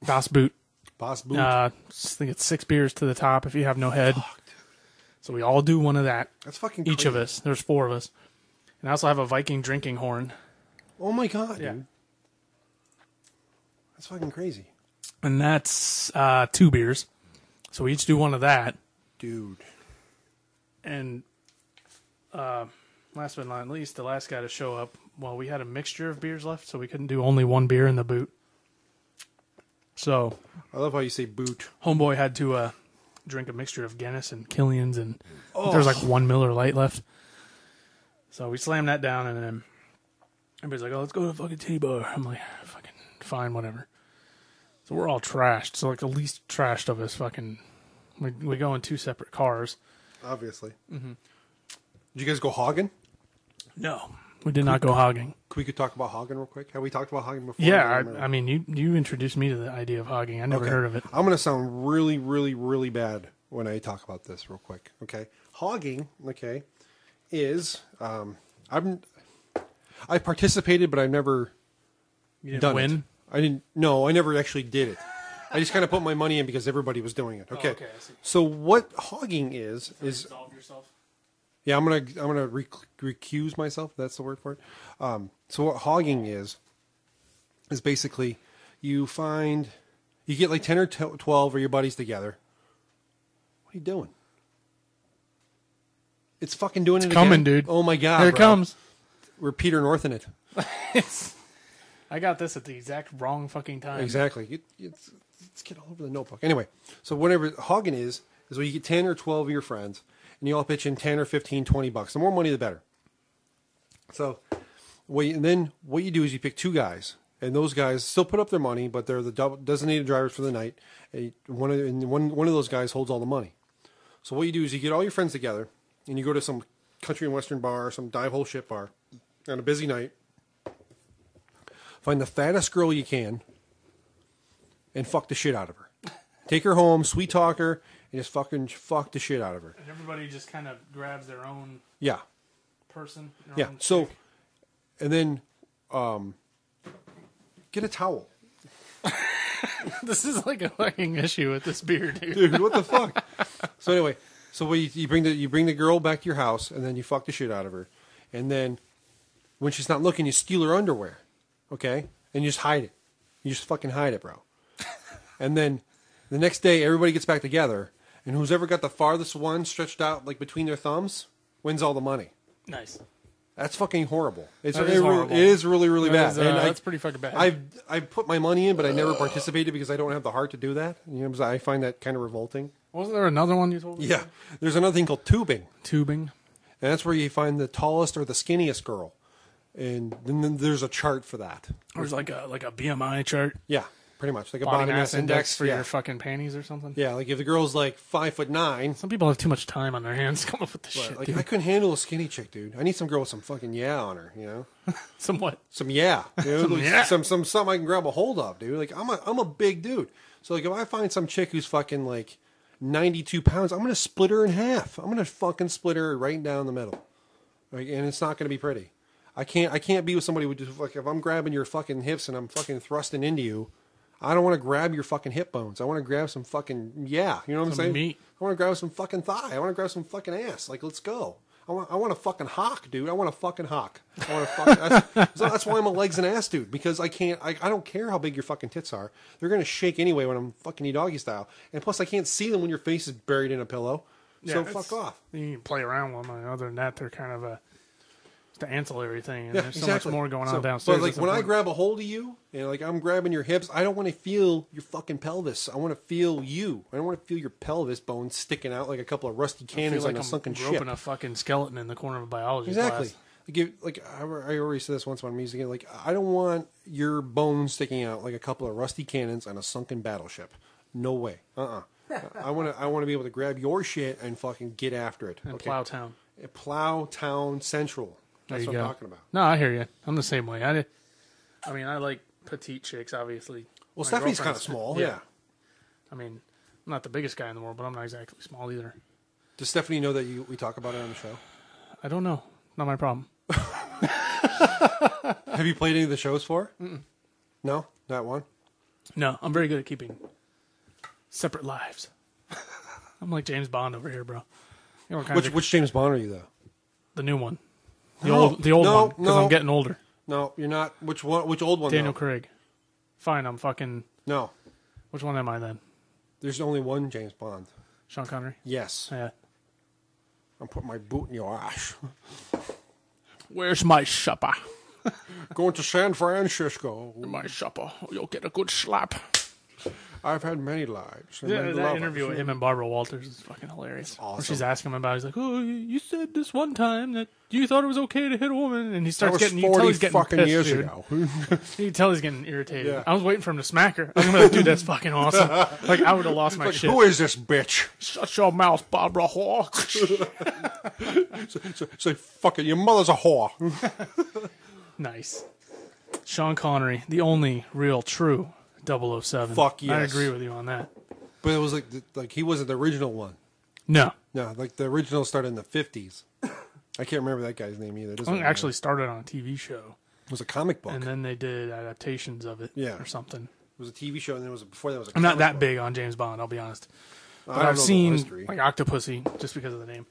Das Boot. Boss Boot. I think it's 6 beers to the top if you have no head. So we all do one of that. That's fucking Each crazy. of us. There's 4 of us. And I also have a Viking drinking horn. Oh my god, Yeah. dude. That's fucking crazy. And that's 2 beers. So we each do one of that. Dude. And last but not least, the last guy to show up, well, we had a mixture of beers left, so we couldn't do only one beer in the boot. So I love how you say boot. homeboy had to drink a mixture of Guinness and Killian's, and there's like 1 Miller Lite left. So we slammed that down, and then everybody's like, "Oh, let's go to a fucking titty bar." I'm like, "Fucking fine, whatever." So we're all trashed. So like the least trashed of us, fucking, we go in 2 separate cars. Obviously. Mm-hmm. Did you guys go hogging? No, we did not go hogging. We could talk about hogging real quick. Have we talked about hogging before? Yeah, I mean, you introduced me to the idea of hogging. I never heard of it. I'm going to sound really, really, really bad when I talk about this real quick. Okay, hogging. Okay, is I participated, but I've never You didn't done win? it. I didn't. No, I never actually did it. I just kind of put my money in because everybody was doing it. Okay. Oh, okay, I see. So what hogging is Solve yourself. yeah, I'm gonna recuse myself. That's the word for it. So what hogging is basically you get like 10 or 12 of your buddies together. What are you doing? It's fucking doing it coming, again. dude. Oh my god, Here it bro. comes. We're Peter North in it. I got this at the exact wrong fucking time. Exactly. Let's get all over the notebook. Anyway, so whatever hogging is when you get 10 or 12 of your friends and you all pitch in 10 or 15, $20. The more money, the better. So what you do is you pick 2 guys, and those guys still put up their money, but they're the designated drivers for the night. And one of those guys holds all the money. So what you do is you get all your friends together, and you go to some country and western bar, or some dive hole shit bar, on a busy night. Find the fattest girl you can, and fuck the shit out of her. Take her home, sweet talk her, and just fucking fuck the shit out of her. And everybody just kind of grabs their own Yeah. person. Their Yeah. own So, chick. and then get a towel. This is like a fucking issue with this beer, dude. Dude, what the fuck? So anyway, you bring the girl back to your house, and then you fuck the shit out of her. And then when she's not looking, you steal her underwear. Okay? And you just hide it. You just fucking hide it, bro. And then the next day, everybody gets back together, and who's ever got the farthest one stretched out like between their thumbs wins all the money. Nice. That's fucking horrible. It horrible. is really, really bad. That is, And that's pretty fucking bad. I've put my money in, but I never participated because I don't have the heart to do that. You know, I find that kind of revolting. Wasn't there another one you told me? Yeah. There's another thing called tubing. Tubing. And that's where you find the tallest or the skinniest girl. And then there's a chart for that. There's like a BMI chart. Yeah, pretty much. Like a Body mass index for yeah. your fucking panties or something. Yeah, like if the girl's like 5'9", Some people have too much time on their hands to come up with this shit, like dude. I couldn't handle a skinny chick, dude. I need some girl with some fucking yeah on her, you know? Somewhat. Some yeah. You know? Some Like yeah. something I can grab a hold of, dude. Like I'm a big dude. So like if I find some chick who's fucking like 92 pounds, I'm gonna split her in half. I'm gonna fucking split her right down the middle. Like, and it's not gonna be pretty. I can't be with somebody who just like if I'm grabbing your fucking hips and I'm fucking thrusting into you, I don't want to grab your fucking hip bones. I want to grab some fucking yeah. You know what I'm Some saying? meat. I want to grab some fucking thigh. I want to grab some fucking ass. Like let's go. I want a fucking hock, dude. I want a fucking hock. I want to fuck. That's why I'm a legs and ass dude, because I don't care how big your fucking tits are. They're gonna shake anyway when I'm fucking you doggy style. And plus, I can't see them when your face is buried in a pillow. So fuck off. You can play around with them. Other than that, they're kind of the ancillary thing. And Yeah, there's exactly. so much more going on downstairs. But like that's when I important. grab a hold of you and like I'm grabbing your hips, I don't want to feel your fucking pelvis. I want to feel you. I don't want to feel your pelvis bones sticking out like a couple of rusty I cannons feel like on a I'm sunken groping ship. a fucking skeleton in the corner of a biology Exactly. class. Like I already said this once when I'm using it. Like I don't want your bones sticking out like a couple of rusty cannons on a sunken battleship. No way. I want to be able to grab your shit and fucking get after it. And Plowtown. Plowtown Central. That's There what you I'm go. talking about. No, I hear you. I'm the same way. I mean, I like petite chicks, obviously. Well, My Stephanie's kind of girlfriend's- small, yeah. I mean, I'm not the biggest guy in the world, but I'm not exactly small either. Does Stephanie know that we talk about it on the show? I don't know. Not my problem. Have you played any of the shows for her? No? Not one? No, I'm very good at keeping separate lives. I'm like James Bond over here, bro. You know, Which James Bond are you, though? the new one. The No, old no, one, because no. I'm getting older. No, you're not. Which one? Which old one? Daniel though? Craig. Fine, I'm fucking... No. Which one am I then? There's only one James Bond. Sean Connery? Yes. Yeah. I'm putting my boot in your ass. Where's my supper? Going to San Francisco. My supper. You'll get a good slap. I've had many lives. and Yeah, many that lovers. interview with him and Barbara Walters is fucking hilarious. awesome. Where she's asking him about it. He's like, oh, you said this one time that you thought it was okay to hit a woman. And he That starts was getting, you can tell 40 he's getting fucking pissed, years dude. ago. You can tell he's getting irritated. Yeah. I was waiting for him to smack her. I was gonna be like, dude, that's fucking awesome. Like, I would have lost my Like, shit. who is this bitch? Shut your mouth, Barbara Hawk. Say, fuck it, your mother's a whore. Nice. Sean Connery, the only real true 007. Fuck I yes. agree with you on that. But it was like he wasn't the original one. No. No, like the original started in the 50s. I can't remember that guy's name either. It doesn't It matter. actually started on a TV show. It was a comic book. And then they did adaptations of it Yeah. or something. It was a TV show, and then it was before that was a I'm not comic that book. big on James Bond, I'll be honest. I But don't I've know the seen history. like Octopussy just because of the name.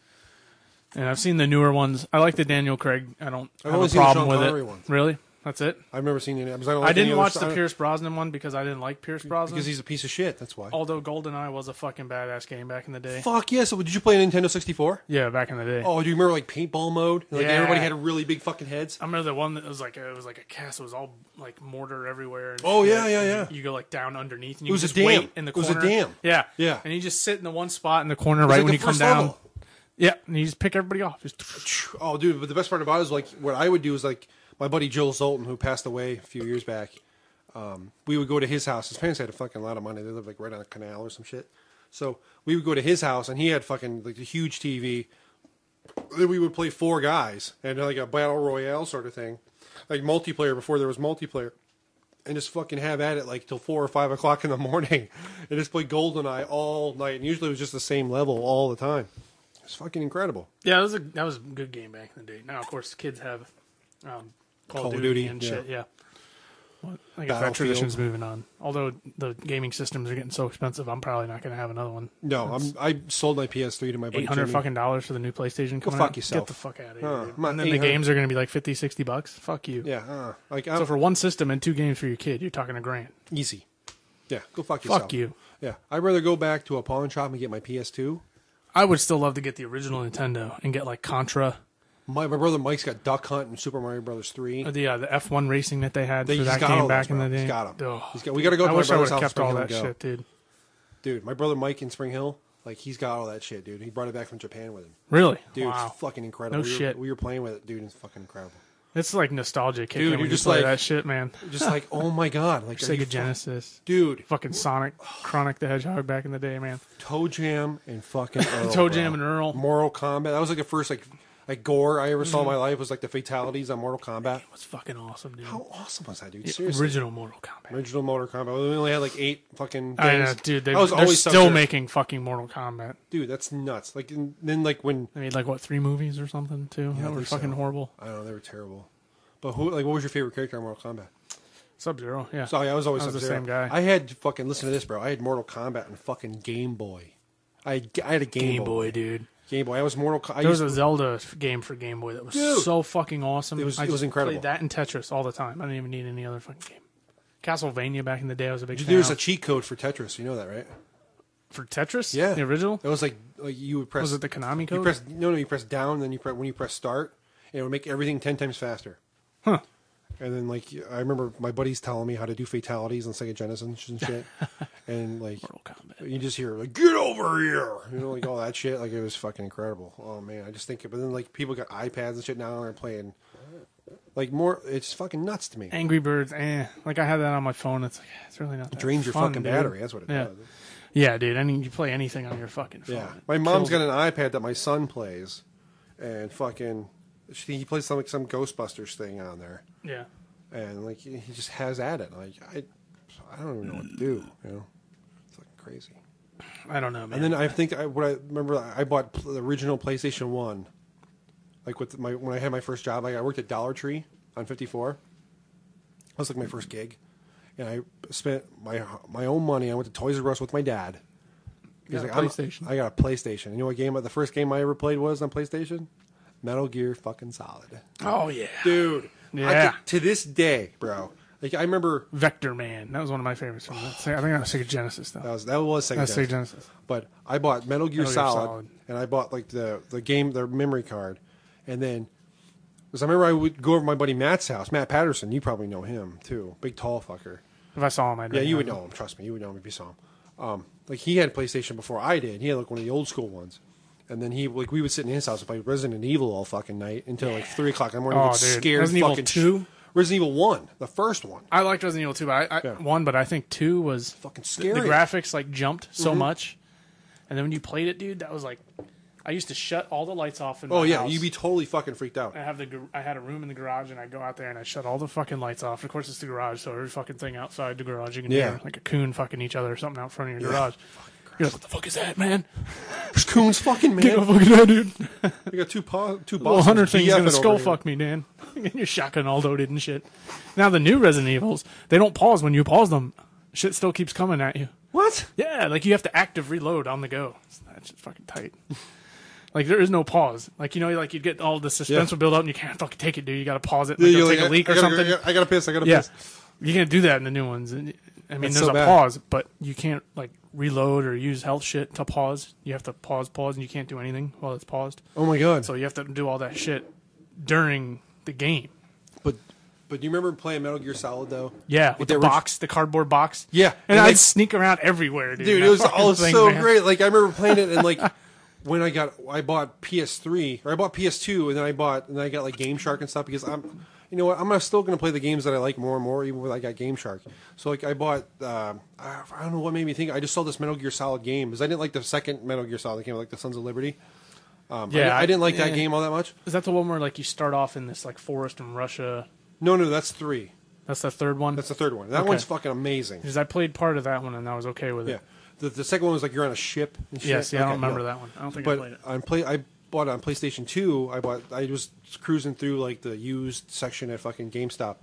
And I've seen the newer ones. I like the Daniel Craig. I don't I've have only a seen the problem Sean with Connery it. ones. Really? That's it? I've never seen any. I don't like I didn't any other watch stuff. the Pierce Brosnan one because I didn't like Pierce Brosnan. Because he's a piece of shit, that's why. Although GoldenEye was a fucking badass game back in the day. Fuck yeah, so did you play a Nintendo 64? Yeah, back in the day. Oh, do you remember like paintball mode? Like Yeah. everybody had really big fucking heads? I remember the one that was like a castle. It was all like mortar everywhere. And Oh, shit. yeah, yeah, And yeah. You go like down underneath, and It you was a just dam. wait in the It was corner. a dam. Yeah, Yeah. And you just sit in the one spot in the corner It's right like when the you come first down. level. Yeah, and you just pick everybody off. Just Oh, dude, but the best part about it is like what I would do is like my buddy Joel Zoltan, who passed away a few years back, we would go to his house. His parents had a fucking lot of money. They lived like right on a canal or some shit. So we would go to his house, and he had fucking like a huge TV. Then we would play 4 guys and like a battle royale sort of thing, like multiplayer before there was multiplayer, and just fucking have at it like till 4 or 5 o'clock in the morning, and just play GoldenEye all night. And usually it was just the same level all the time. It's fucking incredible. yeah, that was a good game back in the day. Now, of course, kids have Call of Duty and shit. Yeah. Well, I guess that Battlefield. tradition's moving on. Although the gaming systems are getting so expensive, I'm probably not going to have another one. No, I sold my PS3 to my buddy $800 Jimmy. fucking dollars for the new PlayStation coming fuck out. yourself. Get the fuck out of here. Huh, dude. my And then the 800 games are going to be like $50-$60. Fuck you. Yeah, like So for one system and 2 games for your kid, you're talking $1,000. easy. Yeah, go fuck yourself. Fuck you. Yeah, I'd rather go back to a pawn shop and get my PS2. I would still love to get the original Nintendo and get like Contra, My brother Mike's got Duck Hunt and Super Mario Brothers 3. the F1 racing that they had for He's that got all game back those, in the bro. day. He's got 'em. Ugh. We got to go I to my wish I would brother's have house. kept all Spring that Hill and shit, dude. Dude, my brother Mike in Spring Hill, like he's got all that shit, dude. He brought it back from Japan with him. Really? Dude, Wow. it's fucking incredible. No shit. We were playing with it, dude. It's fucking incredible. It's like nostalgia kicking Dude, when you're you just play like- that shit, man. Just like, oh my god, like are you Sega fu- Genesis. dude. Fucking Sonic, Chronic the Hedgehog back in the day, man. Toe Jam and fucking Earl, Toe bro. Jam and Earl. Mortal Kombat. That was like the first like gore I ever saw in my life was like the fatalities on Mortal Kombat. It was fucking awesome, dude. How awesome was that, dude? Yeah, Seriously. original Mortal Kombat. Original Mortal Kombat. We only had like 8 fucking I know, games. dude. I was They're always still there. making fucking Mortal Kombat. Dude, that's nuts. Like and then like when They made like what 3 movies or something too. I that were think fucking so. horrible. I don't know, they were terrible. But who like what was your favorite character in Mortal Kombat? Sub-Zero, yeah. So I was always I was the Sub-Zero. same guy. I had fucking listen to this, bro. I had Mortal Kombat and fucking Game Boy. I had a Game Boy, dude. Game Boy. I was Mortal Kombat. There was a Zelda game for Game Boy that was Dude. so fucking awesome. It was- I it was just incredible. Played that and Tetris all the time. I didn't even need any other fucking game. Castlevania back in the day, I was a big fan There's a of. cheat code for Tetris. You know that, right? For Tetris? Yeah. The original? It was like you would press. Was it the Konami You code? press you press down, then when you press start, and it would make everything 10 times faster. Huh. And then like I remember my buddies telling me how to do fatalities on Sega Genesis and shit, and like Mortal Kombat. you just hear like get over here, like all that shit. Like it was fucking incredible. Oh man, I just think. But then like people got iPads and shit now and they're playing like more. It's fucking nuts to me. Angry Birds, like I had that on my phone. It's like it's really not that Drains your fun, fucking dude. battery. That's what it Yeah. does. Yeah, dude. I mean, you play anything on your fucking phone. Yeah, It my mom's kills got an iPad that my son plays, and fucking he plays some Ghostbusters thing on there. it. Yeah. and like he just has at it. Like I don't even know what to do. You know, it's fucking crazy. I don't know, man. And then I think I remember I bought the original PlayStation 1. Like when I had my first job, like I worked at Dollar Tree on 54. That was like my first gig, and I spent my own money. I went to Toys R Us with my dad. He's like, PlayStation. I got a PlayStation. You know what game? The first game I ever played was on PlayStation. Metal Gear fucking Solid. Oh yeah, dude. Yeah. To this day, bro. Like I remember Vector Man. That was one of my favorites from that. I think that was Sega Genesis though. That was Sega Genesis. But I bought Metal Gear Solid, and I bought like the memory card, and then because I remember I would go over to my buddy Matt's house. Matt Patterson, you probably know him too. Big tall fucker. If I saw him, I'd you would know him. Trust me, you would know him if you saw him. Like he had a PlayStation before I did. He had like one of the old school ones. And then we would sit in his house and play Resident Evil all fucking night until like 3 o'clock in the morning. Oh, Get dude. scared. Resident Evil 2? Resident Evil 1, the first one. I liked Resident Evil 2, but but I think 2 was fucking scary. The graphics like jumped so much, and then when you played it, dude, that was like, I used to shut all the lights off in my house. You'd be totally fucking freaked out. I had a room in the garage, and I'd go out there and I'd shut all the fucking lights off. Of course, it's the garage, so every fucking thing outside the garage, you can hear like a coon fucking each other or something out front of your garage. You're like, what the fuck is that, man? There's coons fucking, man. Get the fuck out, dude. You got two bosses. Little hunter thing's gonna skull fuck me, Dan. Get your shotgun all loaded and shit. Now the new Resident Evils, they don't pause when you pause them. Shit still keeps coming at you. What? Yeah, like you have to active reload on the go. That's just fucking tight. Like there is no pause. Like like you'd get all the suspense will build up and you can't fucking take it, dude. You gotta pause it. Like, take a leak or something. I gotta piss. piss. You can't do that in the new ones. I mean, there's a pause, but you can't like reload or use health shit to pause. You have to pause, and you can't do anything while it's paused. Oh my god! So you have to do all that shit during the game. But you remember playing Metal Gear Solid though? Yeah, with the box, the cardboard box. Yeah, and I'd sneak around everywhere, dude. Dude, it was all so great. Like I remember playing it, and like when I bought PS3 or I bought PS2, and then I got like Game Shark and stuff because you know what? I'm still going to play the games that I like more and more, even when I got Game Shark. So, like, I bought, I don't know what made me think. I just saw this Metal Gear Solid game because I didn't like the second Metal Gear Solid that came out, like the Sons of Liberty. I didn't like that game all that much. Is that the one where, like, you start off in this, like, forest in Russia? No, that's 3. That's the third one? That's the third one. That one's fucking amazing. Because I played part of that one, and I was okay with it. Yeah. The second one was, like, you're on a ship and shit. Yes, I don't remember that one. I don't think I played it. I bought it on PlayStation 2. I was cruising through like the used section at fucking GameStop,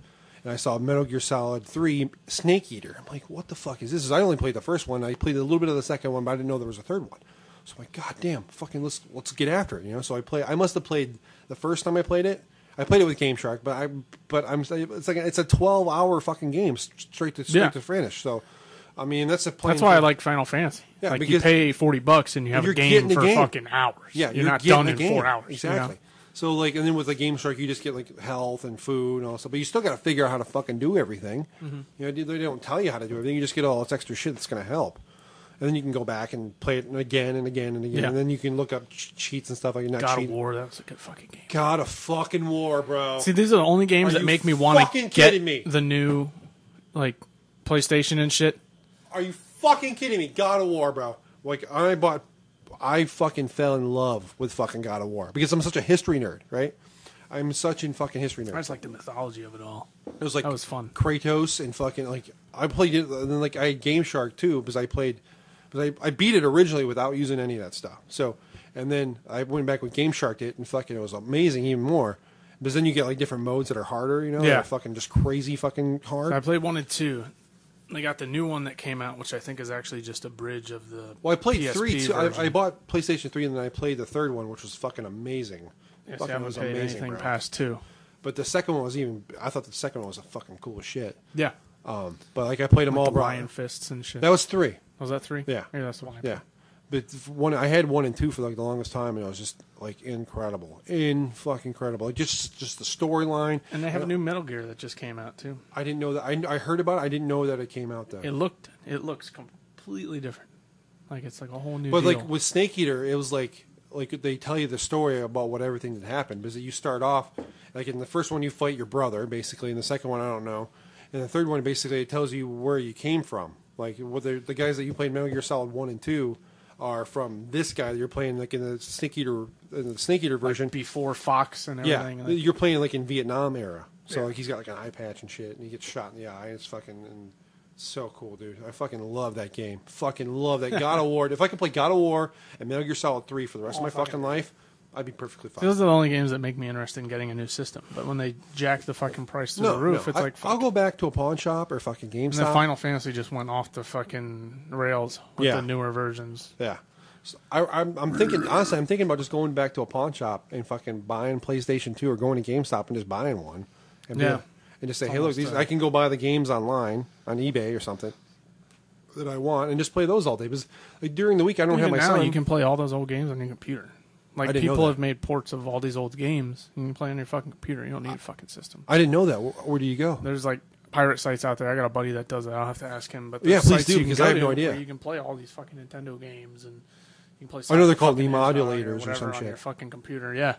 and I saw Metal Gear Solid 3 Snake Eater. I'm like, what the fuck is this? I only played the first one. I played a little bit of the second one, but I didn't know there was a third one. So I'm like, god damn, fucking let's get after it, you know? So I must have played the first time I played it. I played it with Game Shark, it's a 12-hour fucking game straight to finish. So I mean, that's why I like Final Fantasy. Yeah, like you pay $40 and you have a game for fucking hours. Yeah, you're not done in 4 hours. Exactly. You know? So like, and then with the Game Shark, you just get like health and food and all stuff, but you still got to figure out how to fucking do everything. Mm-hmm. You know, they don't tell you how to do everything. You just get all this extra shit that's going to help, and then you can go back and play it again and again and again, and then you can look up cheats and stuff like you're not cheating. God of War, that was a good fucking game. God of fucking War, bro. See, these are the only games that make me want to get the new like PlayStation and shit. Are you fucking kidding me? God of War, bro. Like, I fucking fell in love with fucking God of War because I'm such a history nerd, right? I'm such a fucking history nerd. I just like the mythology of it all. It was like, that was fun. Kratos and fucking, like, I played it, and then, like, I had Game Shark too because I beat it originally without using any of that stuff. So, and then I went back with Game Shark it, and fucking, it was amazing even more. Because then you get, like, different modes that are harder, you know? Yeah. That are fucking just crazy fucking hard. So I played 1 and 2. They got the new one that came out, which I think is actually just a bridge of the. Well, I played PSP 3 too. version. I bought PlayStation 3 and then I played the third one, which was fucking amazing. Yes, I haven't played anything past 2. But the second one was I thought the second one was a fucking cool as shit. Yeah. But like I played them all, bro. Lion Fists and shit. That was 3. Was that 3? Yeah. Maybe that's the one. But I had 1 and 2 for like the longest time, and it was just like incredible, fucking incredible. Like just the storyline. And they have a new Metal Gear that just came out too. I didn't know that. I heard about it. I didn't know that it came out though. It looks completely different. Like it's like a whole new. But deal. like with Snake Eater, it was like they tell you the story about what everything that happened. Because you start off like in the first one you fight your brother basically, and the second one I don't know, and the third one basically it tells you where you came from. Like what the guys that you played Metal Gear Solid 1 and 2. Are from this guy that you're playing like in the Snake Eater version like before Fox and everything. Yeah, you're playing like in Vietnam era. So like he's got like an eye patch and shit, and he gets shot in the eye. It's fucking so cool, dude. I fucking love that game. Fucking love that God of War. If I could play God of War and Metal Gear Solid 3 for the rest of my fucking life, I'd be perfectly fine. Those are the only games that make me interested in getting a new system. But when they jack the fucking price to the roof, it's like... I'll go back to a pawn shop or fucking GameStop. And then Final Fantasy just went off the fucking rails with the newer versions. Yeah. So I'm thinking, honestly, I'm thinking about just going back to a pawn shop and fucking buying PlayStation 2 or going to GameStop and just buying one. And and just say, hey, look, I can go buy the games online on eBay or something that I want and just play those all day. Because like, during the week, I don't have my son. You can play all those old games on your computer. Like, people have made ports of all these old games. You can play on your fucking computer. You don't need a fucking system. I didn't know that. Where do you go? There's, like, pirate sites out there. I got a buddy that does it. I'll have to ask him. But please do, because I have no idea. You can play all these fucking Nintendo games, and you can play... I know they're called demodulators or some shit. On your fucking computer, yeah.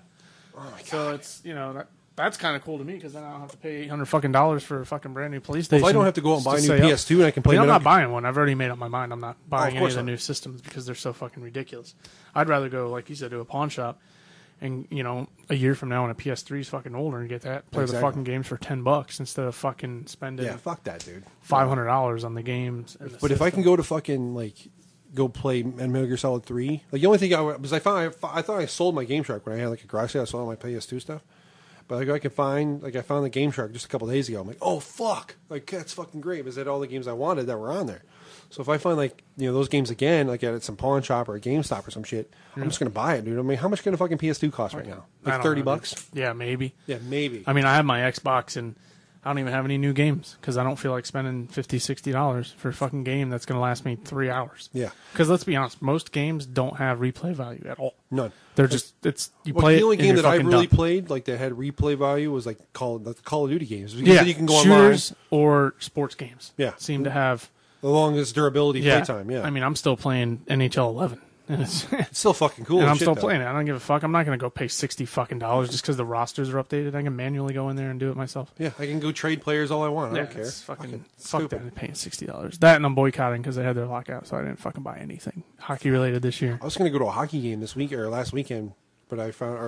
Oh, my God. So it's, that's kind of cool to me, because then I don't have to pay $800 fucking for a fucking brand new PlayStation. Well, if I don't have to go out and buy a new PS2 and I can play... I'm not buying one. I've already made up my mind. I'm not buying any of the new systems because they're so fucking ridiculous. I'd rather go, like you said, to a pawn shop and, a year from now when a PS3 is fucking older and get that, play the fucking games for $10 instead of fucking spending fuck that, dude. $500 on the games. But if I can go to fucking, like... go play Metal Gear Solid 3. Like the only thing I thought I sold my Game Shark when I had like a garage sale. I sold all my PS2 stuff. But like I found the Game Shark just a couple days ago. I'm like, oh fuck, like that's fucking great. Because it had all the games I wanted that were on there. So if I find like those games again, like at some pawn shop or a GameStop or some shit, I'm just gonna buy it, dude. I mean, how much can a fucking PS2 cost right now? Like $30? Yeah, maybe. Yeah, maybe. I mean, I have my Xbox and I don't even have any new games because I don't feel like spending $50, $60 for a fucking game that's going to last me 3 hours. Yeah. Because let's be honest, most games don't have replay value at all. None. They're just play it. The only game that I really done. played like that had replay value was like Call of Duty games. Because you can go shooters online. Or sports games. Yeah. Seem to have the longest durability playtime. Yeah. I mean, I'm still playing NHL 11. And it's still fucking cool. And I'm still playing it. I don't give a fuck. I'm not going to go pay $60 fucking just because the rosters are updated. I can manually go in there and do it myself. Yeah, I can go trade players all I want. I don't care. Fuck that. I'm paying $60. That and I'm boycotting because they had their lockout, so I didn't fucking buy anything hockey related this year. I was going to go to a hockey game this week or last weekend, but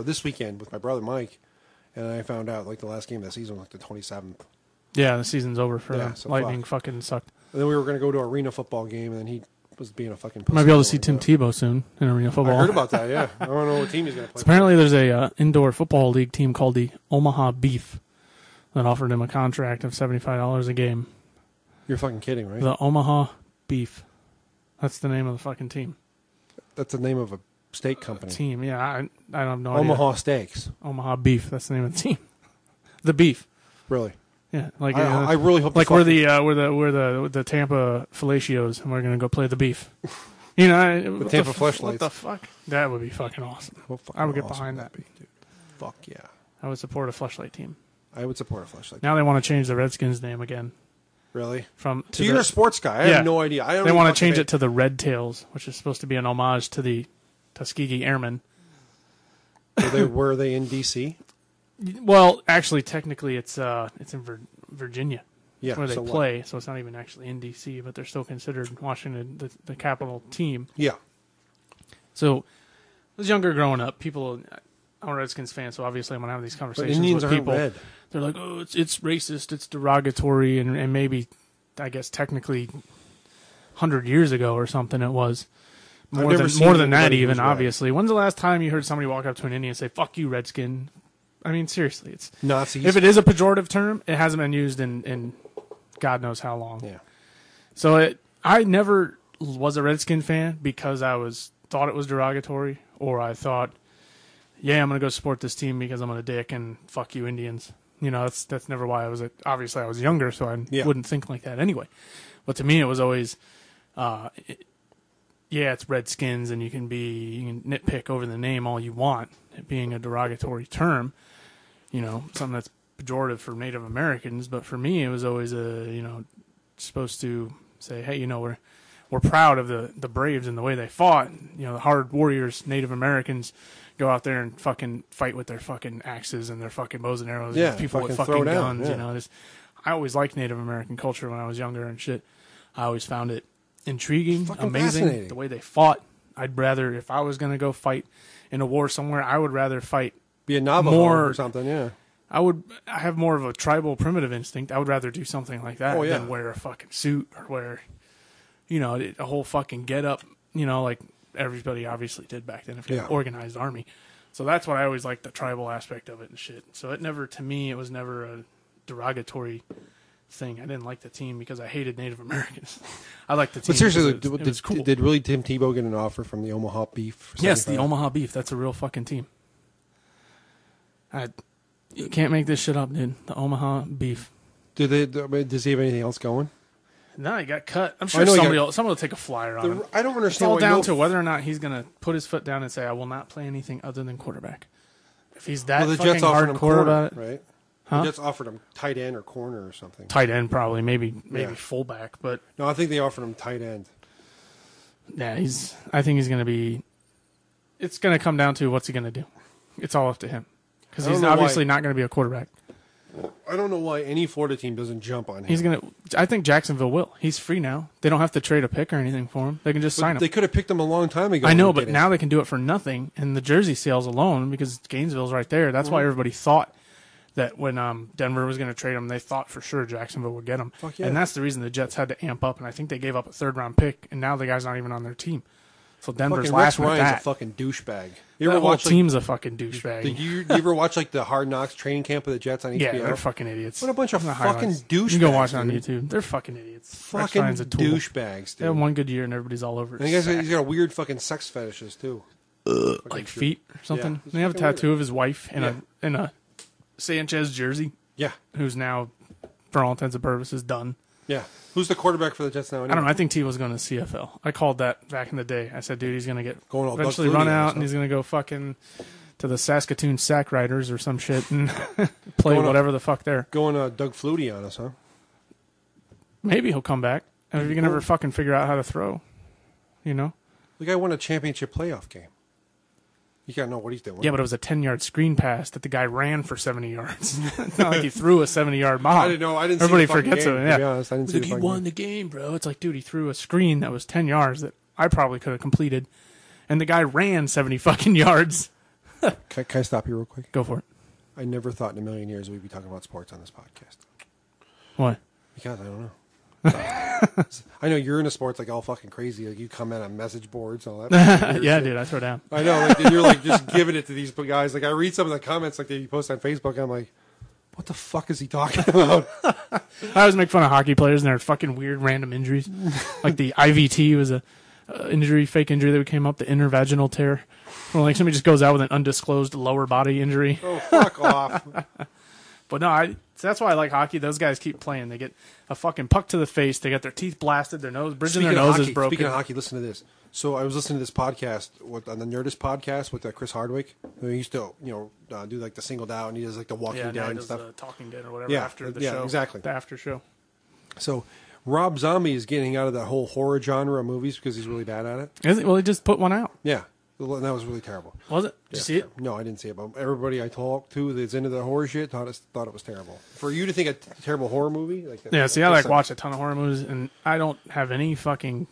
this weekend with my brother Mike, and I found out like the last game of the season was like the 27th. Yeah, the season's over for them. So Lightning fucking sucked. And then we were going to go to an arena football game, and then he was being a fucking pussy. Might be able to see Tim Tebow soon in arena football. I heard about that, yeah. I don't know what team he's going to play. So apparently there's a indoor football league team called the Omaha Beef that offered him a contract of $75 a game. You're fucking kidding, right? The Omaha Beef. That's the name of the fucking team. That's the name of a steak company. Team, yeah. I don't have no idea. Omaha Steaks. Omaha Beef. That's the name of the team. The Beef. Really? Yeah, like I really hope like we're the Tampa Fellatios, and we're gonna go play the Beef. The Tampa Fleshlights. What the fuck? That would be fucking awesome. I would get behind that. Dude. Fuck yeah. I would support a Fleshlight team. I would support a Fleshlight. Now they want to change the Redskins name again. Really? So you're a sports guy. I have no idea. They want to change it to the Red Tails, which is supposed to be an homage to the Tuskegee Airmen. Were they in D.C.? Well, actually, technically, it's in Virginia. Yeah, where they play, so it's not even actually in D.C., but they're still considered Washington the capital team. Yeah. So, I was younger growing up. I'm a Redskins fan, so obviously I'm going to have these conversations Indians with people. Red. They're like, oh, it's racist, it's derogatory, and maybe, I guess, technically 100 years ago or something it was. More than that, even, obviously. When's the last time you heard somebody walk up to an Indian and say, fuck you, Redskin? I mean, seriously, it's Nazis. If it is a pejorative term, it hasn't been used in God knows how long. Yeah. So I never was a Redskin fan because I thought it was derogatory, or I thought, yeah, I'm gonna go support this team because I'm a dick and fuck you Indians. That's never why I was. Obviously, I was younger, so I wouldn't think like that anyway. But to me, it was always, it's Redskins, and you can nitpick over the name all you want, it being a derogatory term. Something that's pejorative for Native Americans, but for me, it was always supposed to say, hey, we're proud of the Braves and the way they fought. The hard warriors, Native Americans, go out there and fucking fight with their fucking axes and their fucking bows and arrows. Yeah, and people with fucking guns. Yeah. I always liked Native American culture when I was younger and shit. I always found it intriguing, amazing, the way they fought. I'd rather, if I was going to go fight in a war somewhere, I would rather fight be a Navajo or something, yeah. I have more of a tribal primitive instinct. I would rather do something like that than wear a fucking suit or wear, a whole fucking get up, like everybody obviously did back then if you had an organized army. So that's what I always liked, the tribal aspect of it and shit. So to me, it was never a derogatory thing. I didn't like the team because I hated Native Americans. I liked the team. But seriously, it was cool. Did really Tim Tebow get an offer from the Omaha Beef? Yes, the Omaha Beef. That's a real fucking team. You can't make this shit up, dude. The Omaha Beef. Does he have anything else going? No, he got cut. I'm sure somebody will take a flyer on him. I don't understand. It's all down to whether or not he's going to put his foot down and say, I will not play anything other than quarterback. If he's that fucking hardcore about it. Right? Huh? The Jets offered him tight end or corner or something. Tight end probably, maybe fullback. But no, I think they offered him tight end. Yeah, I think he's going to be... It's going to come down to what's he going to do. It's all up to him. Because he's obviously not going to be a quarterback. I don't know why any Florida team doesn't jump on him. I think Jacksonville will. He's free now. They don't have to trade a pick or anything for him. They can just sign him. They could have picked him a long time ago. I know, but now they can do it for nothing. And the jersey sales alone, because Gainesville's right there. That's why everybody thought that when Denver was going to trade him, they thought for sure Jacksonville would get him. Fuck yeah. And that's the reason the Jets had to amp up. And I think they gave up a third-round pick, and now the guy's not even on their team. So Denver's laughing at that. Ryan's a fucking douchebag. The whole team's a fucking douchebag. Did you ever watch the Hard Knocks training camp of the Jets on HBO? Yeah, they're fucking idiots. What a bunch of fucking douchebags. You can go watch it on YouTube. They're fucking idiots. Fucking douchebags, dude. They have one good year and everybody's all over it. And he's got a weird fucking sex fetishes, too. Like feet or something? Yeah, they have a tattoo of his wife in a Sanchez jersey. Yeah. Who's now, for all intents and purposes, done. Yeah. Who's the quarterback for the Jets now? Anyway? I don't know. I think T was going to CFL. I called that back in the day. I said, dude, he's going to eventually run out and he's going to go fucking to the Saskatoon Sack Riders or some shit and play whatever the fuck there. Going Doug Flutie on us, huh? Maybe he'll come back. If you can ever fucking figure out how to throw, The guy won a championship playoff game. You gotta know what he's doing. Yeah, but it was a 10-yard screen pass that the guy ran for 70 yards. It's not like he threw a 70-yard bomb. I didn't know. Everybody forgets it. Yeah. To be honest, I didn't see he won the game, bro. It's like, dude, he threw a screen that was 10 yards that I probably could have completed, and the guy ran 70 fucking yards. Can I stop you real quick? Go for it. I never thought in a million years we'd be talking about sports on this podcast. Why? Because I don't know. I know you're into sports like all fucking crazy. Like you comment on message boards and all that. Yeah, dude, I throw down. I know. Like, and you're like just giving it to these guys. Like I read some of the comments like that you post on Facebook. And I'm like, what the fuck is he talking about? I always make fun of hockey players and their fucking weird random injuries. Like the IVT was a fake injury that came up, the intervaginal tear. Well, like somebody just goes out with an undisclosed lower body injury. Oh, fuck off. But no, that's why I like hockey. Those guys keep playing. They get a fucking puck to the face. They get their teeth blasted. Their bridge in their nose is broken. Speaking of hockey, listen to this. So I was listening to this podcast on the Nerdist podcast with Chris Hardwick. Who used to, do like the singled out, and he does like the Walking Dead and stuff. The Talking Dead or whatever after the show. Yeah, exactly. The after show. So Rob Zombie is getting out of that whole horror genre of movies because he's really bad at it. Is it? Well, he just put one out. Yeah. And that was really terrible. Was it? Did you see it? No, I didn't see it. But everybody I talked to that's into the horror shit thought it was terrible. For you to think a terrible horror movie, I watch a ton of horror movies, and I don't have any fucking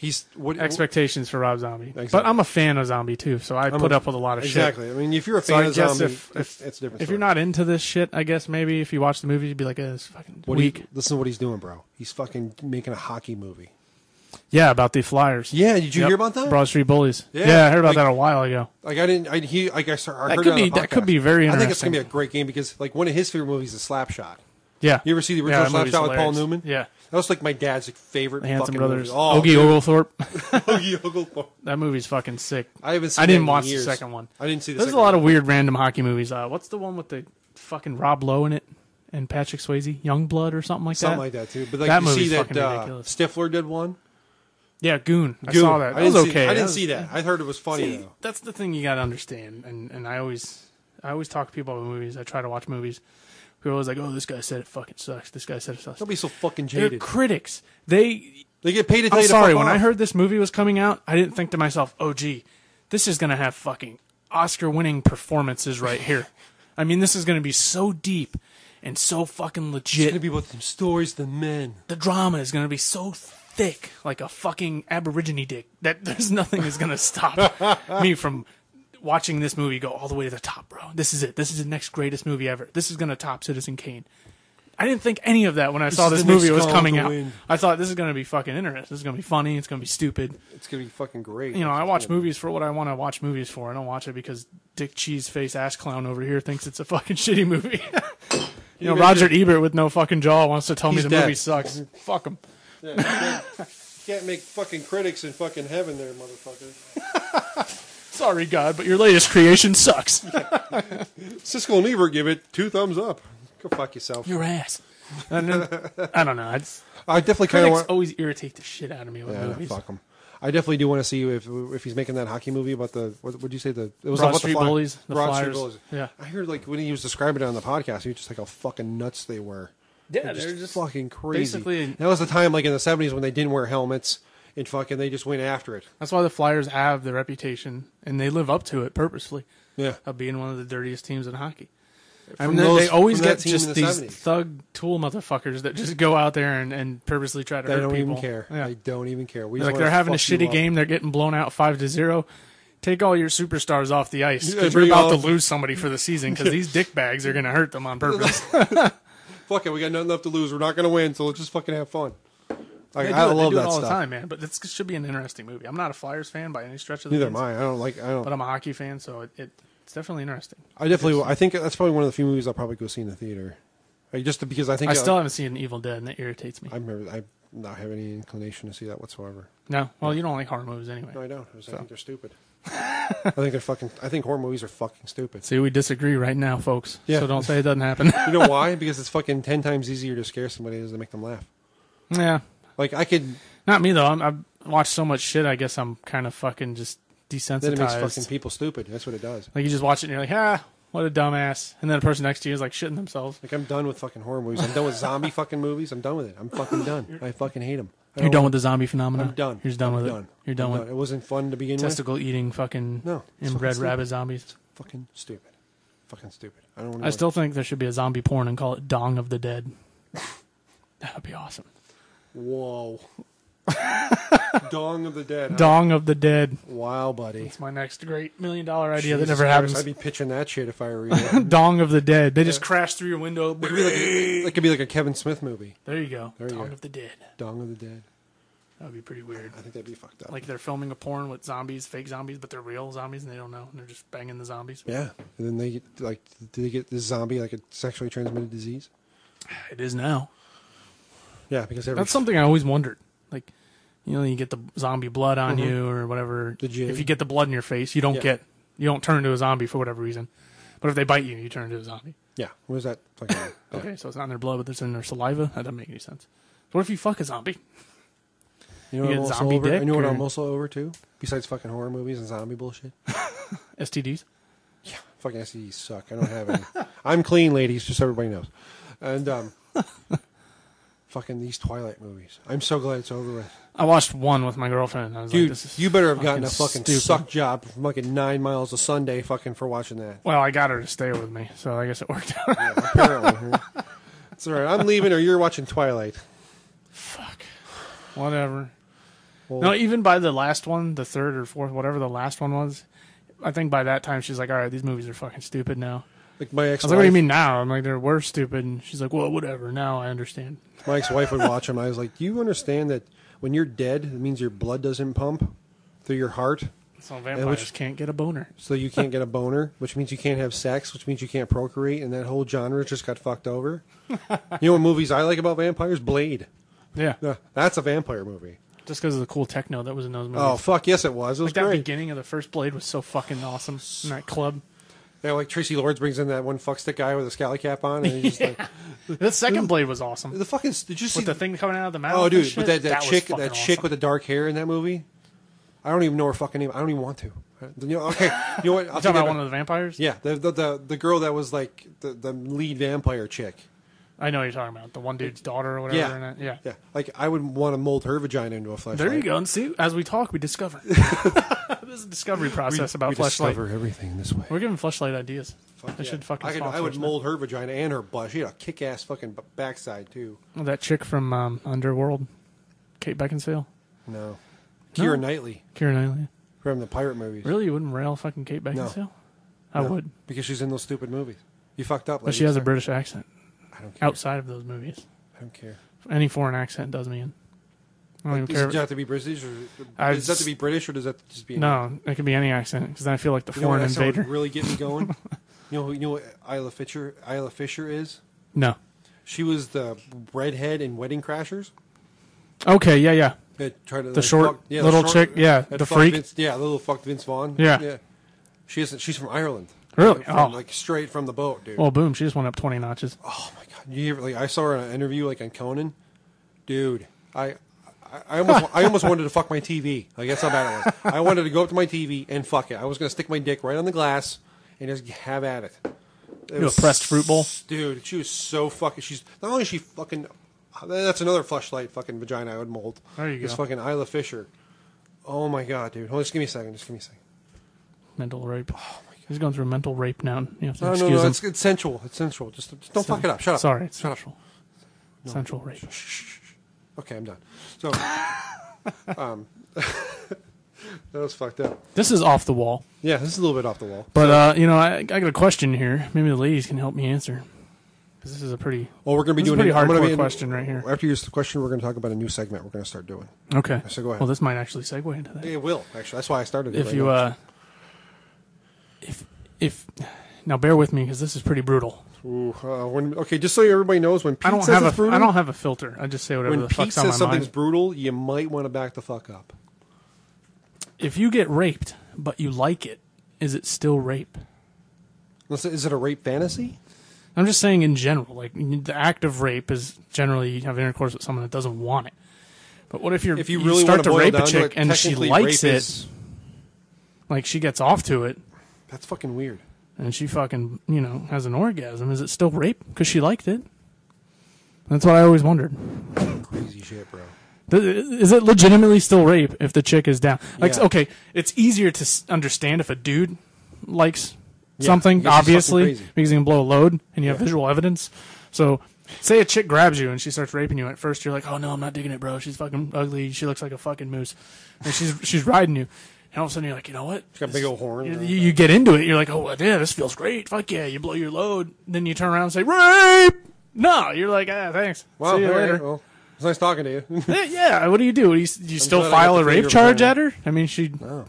expectations for Rob Zombie. Exactly. But I'm a fan of Zombie too, so I put up with a lot of shit. Exactly. I mean, if you're a fan of Zombie, it's different. If you're not into this shit, I guess maybe if you watch the movie, you'd be like, "It's fucking weak." Listen to what he's doing, bro. He's fucking making a hockey movie. Yeah, about the Flyers. Yeah, did you hear about that? Broad Street Bullies. Yeah, I heard about that a while ago. Like I didn't. I heard that could be very interesting. I think it's gonna be a great game because like one of his favorite movies is Slapshot. Yeah, you ever see the original Slapshot with Paul Newman? Yeah, that was like my dad's favorite. The Hanson fucking Brothers. Movie. Oh, Ogie Oglethorpe. Ogie Oglethorpe. That movie's fucking sick. I didn't watch the second one. I didn't see the. There's a lot of weird random hockey movies. What's the one with the fucking Rob Lowe in it and Patrick Swayze? Youngblood or something like that. Something like that too. But like that you see that ridiculous. Stifler did one. Yeah, Goon. I saw that. That was okay. I didn't see that. I heard it was funny though. That's the thing you got to understand. And I always talk to people about movies. I try to watch movies. People are always like, "Oh, this guy said it fucking sucks. This guy said it sucks." Don't be so fucking jaded. They're critics. They get paid to tell I'm you to sorry. fuck When off. I heard this movie was coming out, I didn't think to myself, "Oh, gee, this is gonna have fucking Oscar-winning performances right here." I mean, this is gonna be so deep and so fucking legit. It's gonna be about them stories, the men. The drama is gonna be so thick, like a fucking Aborigine dick, that there's nothing is gonna stop me from watching this movie go all the way to the top, bro. This is it. This is the next greatest movie ever. This is gonna top Citizen Kane. I didn't think any of that when I saw this movie was coming out. I thought this is gonna be fucking interesting. This is gonna be funny. It's gonna be stupid. It's gonna be fucking great. You know, I watch movies for what I want to watch movies for. I don't watch it because Dick Cheeseface ass clown over here thinks it's a fucking shitty movie. You know, Roger Ebert with no fucking jaw wants to tell me the movie sucks. Fuck him. Yeah, can't make fucking critics in fucking heaven there, motherfucker. Sorry, God, but your latest creation sucks. Siskel and Ebert give it 2 thumbs up. Go fuck yourself. Your ass. I don't know. I definitely kind of want. Always irritate the shit out of me with movies. Fuck them. I definitely do want to see if he's making that hockey movie about the what would you say it was Broad about Street the Bullies, the Broad Flyers. Street Bullies. Yeah, I heard like when he was describing it on the podcast, he was just like how fucking nuts they were. Yeah, they're just fucking crazy. Basically, that was the time like in the 70s when they didn't wear helmets and fucking they just went after it. That's why the Flyers have the reputation and they live up to it purposely. Yeah, of being one of the dirtiest teams in hockey. I mean, they always get just these 70s. thug tool motherfuckers that just go out there and purposely try to hurt people. They don't even care. Yeah. They don't even care. They're having a shitty game. They're getting blown out 5-0. Take all your superstars off the ice because you're about to lose somebody for the season because these dickbags are going to hurt them on purpose. Fuck it. We got nothing left to lose. We're not going to win, so let's just fucking have fun. I love that all stuff. The time, man. But this should be an interesting movie. I'm not a Flyers fan by any stretch of the Neither am I. But I'm a hockey fan, so it's definitely interesting. I think that's probably one of the few movies I'll probably go see in the theater. Like, just because I think I still haven't seen Evil Dead, and that irritates me. I not have any inclination to see that whatsoever. No, well, you don't like horror movies anyway. No, I don't. I think they're stupid. I think horror movies are fucking stupid. See, we disagree right now, folks. Yeah. So don't say it doesn't happen. You know why? Because it's fucking 10 times easier to scare somebody as to make them laugh. Yeah. Like I could. Not me though. I've watched so much shit. I guess I'm kind of fucking just desensitized. Then it makes fucking people stupid. That's what it does. Like you just watch it and you're like, what a dumbass. And then the person next to you is like shitting themselves. Like I'm done with fucking horror movies. I'm done with zombie fucking movies. I'm done with it. I'm fucking done. I fucking hate them. You're done with the zombie phenomenon? I'm done. You're just done with it? You're done with it. It wasn't fun to begin with. Testicle eating fucking inbred rabbit zombies. It's fucking stupid. Fucking stupid. I still think there should be a zombie porn and call it Dong of the Dead. That would be awesome. Whoa. Dong of the Dead. Dong of the Dead. Wow, buddy. It's my next great $1 million idea that never happens. I'd be pitching that shit if I were you. Dong of the Dead. They just crash through your window. It could be like a Kevin Smith movie. There you go. Dong of the Dead. Dong of the Dead. That would be pretty weird. I think that'd be fucked up. Like they're filming a porn with zombies, fake zombies, but they're real zombies and they don't know. And they're just banging the zombies. Yeah. And then they get, do they get this zombie like a sexually transmitted disease? It is now. Yeah, because that's something I always wondered. Like, you get the zombie blood on you or whatever. If you get the blood in your face, you don't turn into a zombie for whatever reason. But if they bite you, you turn into a zombie. Yeah. What is that? Fucking okay, so it's not in their blood, but it's in their saliva. That doesn't make any sense. What if you fuck a zombie? You know what I'm also over too? Besides fucking horror movies and zombie bullshit? STDs? Yeah, fucking STDs suck. I don't have any. I'm clean, ladies, just so everybody knows. And fucking these Twilight movies. I'm so glad it's over with. I watched one with my girlfriend. I was Dude, like, this is you better have gotten a fucking stupid. suck job from fucking 9 miles a Sunday fucking for watching that. Well, I got her to stay with me, so I guess it worked out. Yeah, apparently. It's all right. I'm leaving or you're watching Twilight. Fuck. Whatever. Well, no, even by the last one, the third or fourth, whatever the last one was, I think by that time she's like, all right, these movies are fucking stupid now. Like my ex-wife. I was like, what do you mean now? I'm like, they were stupid. And she's like, well, whatever. Now I understand. My ex-wife would watch them. I was like, do you understand that when you're dead, it means your blood doesn't pump through your heart? So vampires can't get a boner. So you can't get a boner, which means you can't have sex, which means you can't procreate, and that whole genre just got fucked over. You know what movies I like about vampires? Blade. Yeah. That's a vampire movie. Just because of the cool techno that was in those movies. Oh, fuck, yes it was. It was like great. That beginning of the first Blade was so fucking awesome in that club. Yeah, like Tracy Lords brings in that one fuckstick guy with a scally cap on, and he's just like... The second Blade was awesome. The fucking... Did you see... With the thing coming out of the mouth? Oh, dude, but that chick awesome. with the dark hair in that movie, I don't even know her fucking name. I don't even want to. You know, okay, you know what? I'll talk about one of the vampires? Yeah, the girl that was like the lead vampire chick. I know what you're talking about. The one dude's daughter or whatever. Yeah. Yeah. Like, I would want to mold her vagina into a fleshlight. There you go. And see, as we talk, we discover. This is a discovery process about we fleshlight. We discover everything this way. We're giving fleshlight ideas. Should fucking I would mold her vagina and her butt. She had a kick-ass fucking backside, too. Oh, that chick from Underworld, Kate Beckinsale? No. Keira Knightley. Keira Knightley. from the pirate movies. Really? You wouldn't rail fucking Kate Beckinsale? No. I would. Because she's in those stupid movies. You fucked up. But she has a British accent. I don't care. Outside of those movies. I don't care. Any foreign accent does me in. I don't even Does care. it have to be British? Or does that have to be British, or does that just be... No, it could be any accent, because then I feel like the foreign invader. Would really get me going? You know what Isla Fisher is? No. She was the redhead in Wedding Crashers. Okay, yeah. Tried to, the short little chick, the freak. The little fucked Vince Vaughn. Yeah. She's from Ireland. Really? Like straight from the boat, dude. Well, boom, she just went up 20 notches. Oh my god! I saw her in an interview like on Conan, dude. I almost wanted to fuck my TV. Like that's how bad it was. I wanted to go up to my TV and fuck it. I was gonna stick my dick right on the glass and just have at it. You a pressed fruit bowl, dude. She was so fucking. She's not only is she fucking. That's another fleshlight fucking vagina I would mold. There you go. It's fucking Isla Fisher. Oh my god, dude. Hold on, just give me a second. Mental rape. Oh my god. He's going through mental rape now. You have to excuse him. It's sensual. It's sensual. Just don't fuck it up. Shut up. Sorry, it's Shut sensual. up. Sensual rape. Shh. Okay, I'm done. So, that was fucked up. This is off the wall. Yeah, this is a little bit off the wall. But, I got a question here. Maybe the ladies can help me answer. Because this is a pretty... Well, we're going to be doing a pretty hardcore question right here. After your question, we're going to talk about a new segment we're going to start doing. Okay. So go ahead. Well, this might actually segue into that. It will, actually. That's why I started it. If you, if now bear with me because this is pretty brutal. Ooh, okay, just so everybody knows, when Pete says it's brutal... I don't have a filter. I just say whatever the fuck's on my mind. When Pete says something's brutal, you might want to back the fuck up. If you get raped, but you like it, is it still rape? Is it a rape fantasy? I'm just saying in general. Like, the act of rape is generally you have intercourse with someone that doesn't want it. But what if you really start to rape a chick and she likes it, like she gets off to it? That's fucking weird. And she fucking, has an orgasm. Is it still rape? Because she liked it. That's what I always wondered. Crazy shit, bro. Is it legitimately still rape if the chick is down? Like, yeah. Okay, it's easier to understand if a dude likes something, obviously, because he can blow a load and you have visual evidence. So, say a chick grabs you and she starts raping you. At first, you're like, oh, no, I'm not digging it, bro. She's fucking ugly. She looks like a fucking moose. And she's riding you. And all of a sudden, you're like, you know what? She's got a big old horn. You get into it. You're like, oh, yeah, this feels great. Fuck yeah. You blow your load. Then you turn around and say, rape! No, you're like, thanks. Well, see you later. Well, it's nice talking to you. Yeah, what do? Do you still file a rape charge at her? I mean, she... No.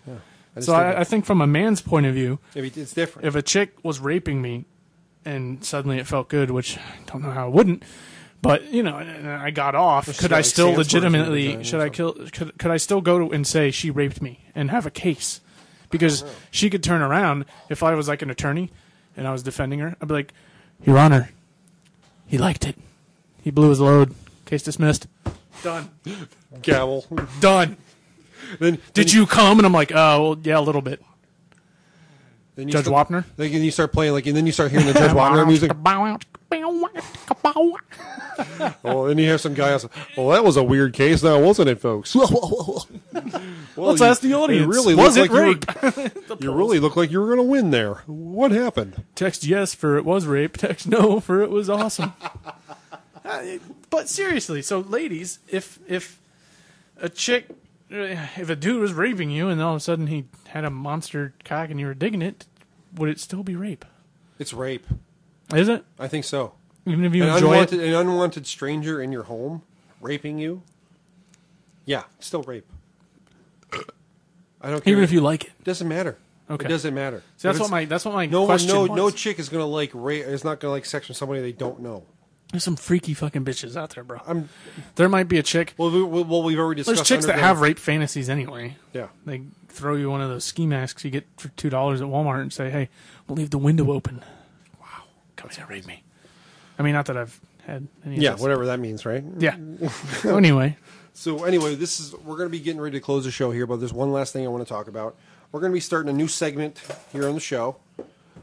Yeah. So I think from a man's point of view... It's different. If a chick was raping me and suddenly it felt good, which I don't know how it wouldn't... But and I got off. Could I still legitimately? Could I still go and say she raped me and have a case? Because she could turn around if I was like an attorney and I was defending her. I'd be like, Your Honor, he liked it. He blew his load. Case dismissed. Done. Gavel. Done. Did you come? And I'm like, oh, well, yeah, a little bit. Then Judge Wapner. Then you start playing and then you start hearing the Judge Wapner music. Oh, then you have some guy else. Well, that was a weird case, now wasn't it, folks? Let's ask the audience. Was it rape? You really look like you were going to win there. What happened? Text yes for it was rape. Text no for it was awesome. But seriously, so ladies, if a dude was raping you and all of a sudden he had a monster cock and you were digging it, would it still be rape? It's rape. Is it? I think so. Even if you enjoy it? An unwanted stranger in your home raping you? Yeah, still rape. I don't care. Even if you like it? Doesn't matter. Okay. It doesn't matter. So that's what my question was. No chick is going to like rape. Is not going to like sex with somebody they don't know. There's some freaky fucking bitches out there, bro. There might be a chick. Well, we've already discussed. There's chicks that have rape fantasies anyway. Yeah. They throw you one of those ski masks you get for $2 at Walmart and say, hey, we'll leave the window open. Wow. Come here, rape me. I mean, not that I've had any of this. Whatever that means, right? Yeah. Anyway. So anyway, we're going to be getting ready to close the show here, but there's one last thing I want to talk about. We're going to be starting a new segment here on the show.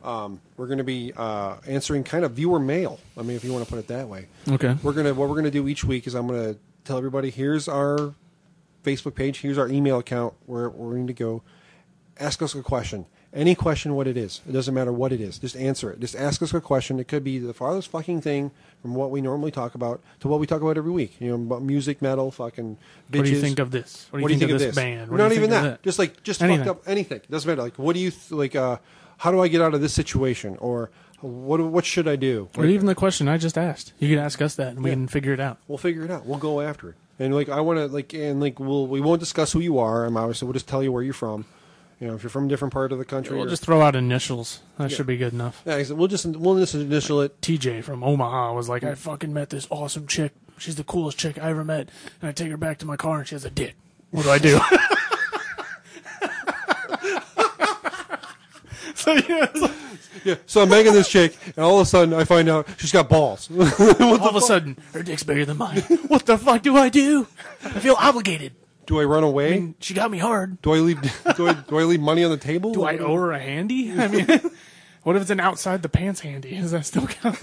We're going to be answering kind of viewer mail. I mean, if you want to put it that way. Okay. What we're going to do each week is I'm going to tell everybody, here's our Facebook page, here's our email account where we need to go. Ask us a question. Any question, what it is. It doesn't matter what it is. Just answer it. Just ask us a question. It could be the farthest fucking thing from what we normally talk about to what we talk about every week. You know, about music, metal, fucking bitches. What do you think of this? What do you think of this band? Not even that. Just fucked up anything. It doesn't matter. Like, what do you, how do I get out of this situation? Or what should I do? Or even the question I just asked. You can ask us that, and we can figure it out. We'll figure it out. We'll go after it. And, I want to, we won't discuss who you are. Obviously, we'll just tell you where you're from. You know, if you're from a different part of the country. We'll just throw out initials. That should be good enough. Yeah, we'll just initial it. TJ from Omaha was like, I fucking met this awesome chick. She's the coolest chick I ever met. And I take her back to my car and she has a dick. What do I do? So I'm banging this chick, and all of a sudden I find out she's got balls. All of a sudden, her dick's bigger than mine. What the fuck do I do? I feel obligated. Do I run away? I mean, she got me hard. Do I leave? do I leave money on the table? Do I owe her a handy? I mean, what if it's an outside the pants handy? Does that still count?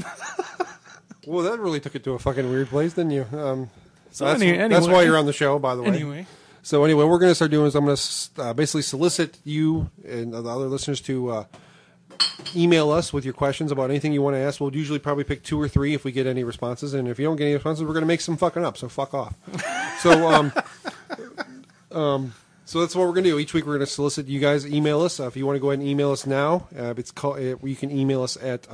Well, that really took it to a fucking weird place, didn't you? Anyway, that's why you're on the show, by the way. Anyway, what we're going to start doing is I'm going to basically solicit you and the other listeners to email us with your questions about anything you want to ask. We'll usually probably pick 2 or 3 if we get any responses, and if you don't get any responses, we're going to make some fucking up. So fuck off. So that's what we're going to do. Each week we're going to solicit you guys. Email us. If you want to go ahead and email us now, you can email us at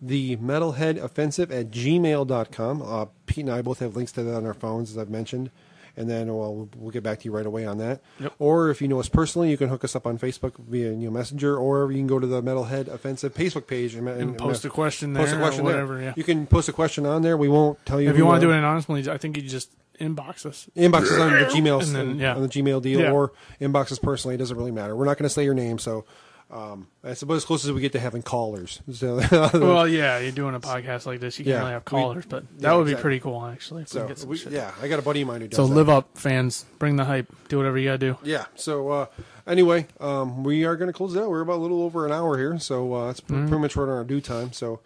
the metalheadoffensive@gmail.com. Pete and I both have links to that on our phones, as I've mentioned. And then we'll get back to you right away on that. Yep. Or if you know us personally, you can hook us up on Facebook via Messenger, or you can go to the Metalhead Offensive Facebook page and post a question there. Post a question or whatever. there. Yeah. You can post a question on there. We won't tell you. If you want to do it anonymously, I think you just inbox us. Inbox us on the Gmail on the Gmail deal, or inbox us personally. It doesn't really matter. We're not going to say your name, so. That's about as close as we get to having callers. So, well, yeah, you're doing a podcast like this. You can't really have callers, but that would be pretty cool, actually. If we can get some shit. I got a buddy of mine who does so that. Live up, fans. Bring the hype. Do whatever you got to do. Yeah. So, anyway, we are going to close it out. We're about a little over an hour here, so it's pretty much right on our due time. So,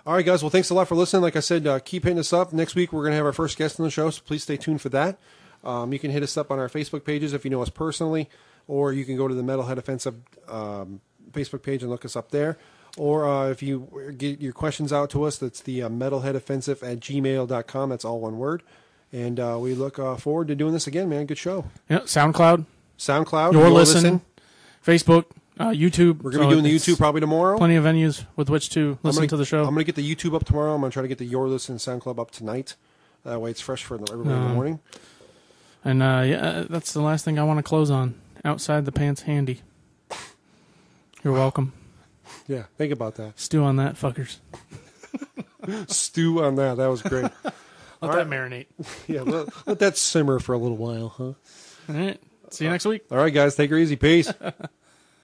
all right, guys. Well, thanks a lot for listening. Like I said, keep hitting us up. Next week, we're going to have our first guest on the show, so please stay tuned for that. You can hit us up on our Facebook pages if you know us personally, or you can go to the Metalhead Offensive Facebook page and look us up there. Or if you get your questions out to us, that's the metalheadoffensive@gmail.com. That's all one word. And we look forward to doing this again, man. Good show. Yeah, SoundCloud. Your Listen. Facebook, YouTube. We're going to be doing the YouTube probably tomorrow. Plenty of venues with which to listen to the show. I'm going to get the YouTube up tomorrow. I'm going to try to get the Your Listen SoundCloud up tonight. That way it's fresh for everybody in the morning. And that's the last thing I want to close on. Outside the pants handy. You're welcome. Yeah, think about that. Stew on that, fuckers. Stew on that. That was great. Let that marinate. Yeah, let that simmer for a little while, huh? All right. See you next week. All right, guys. Take her easy. Peace.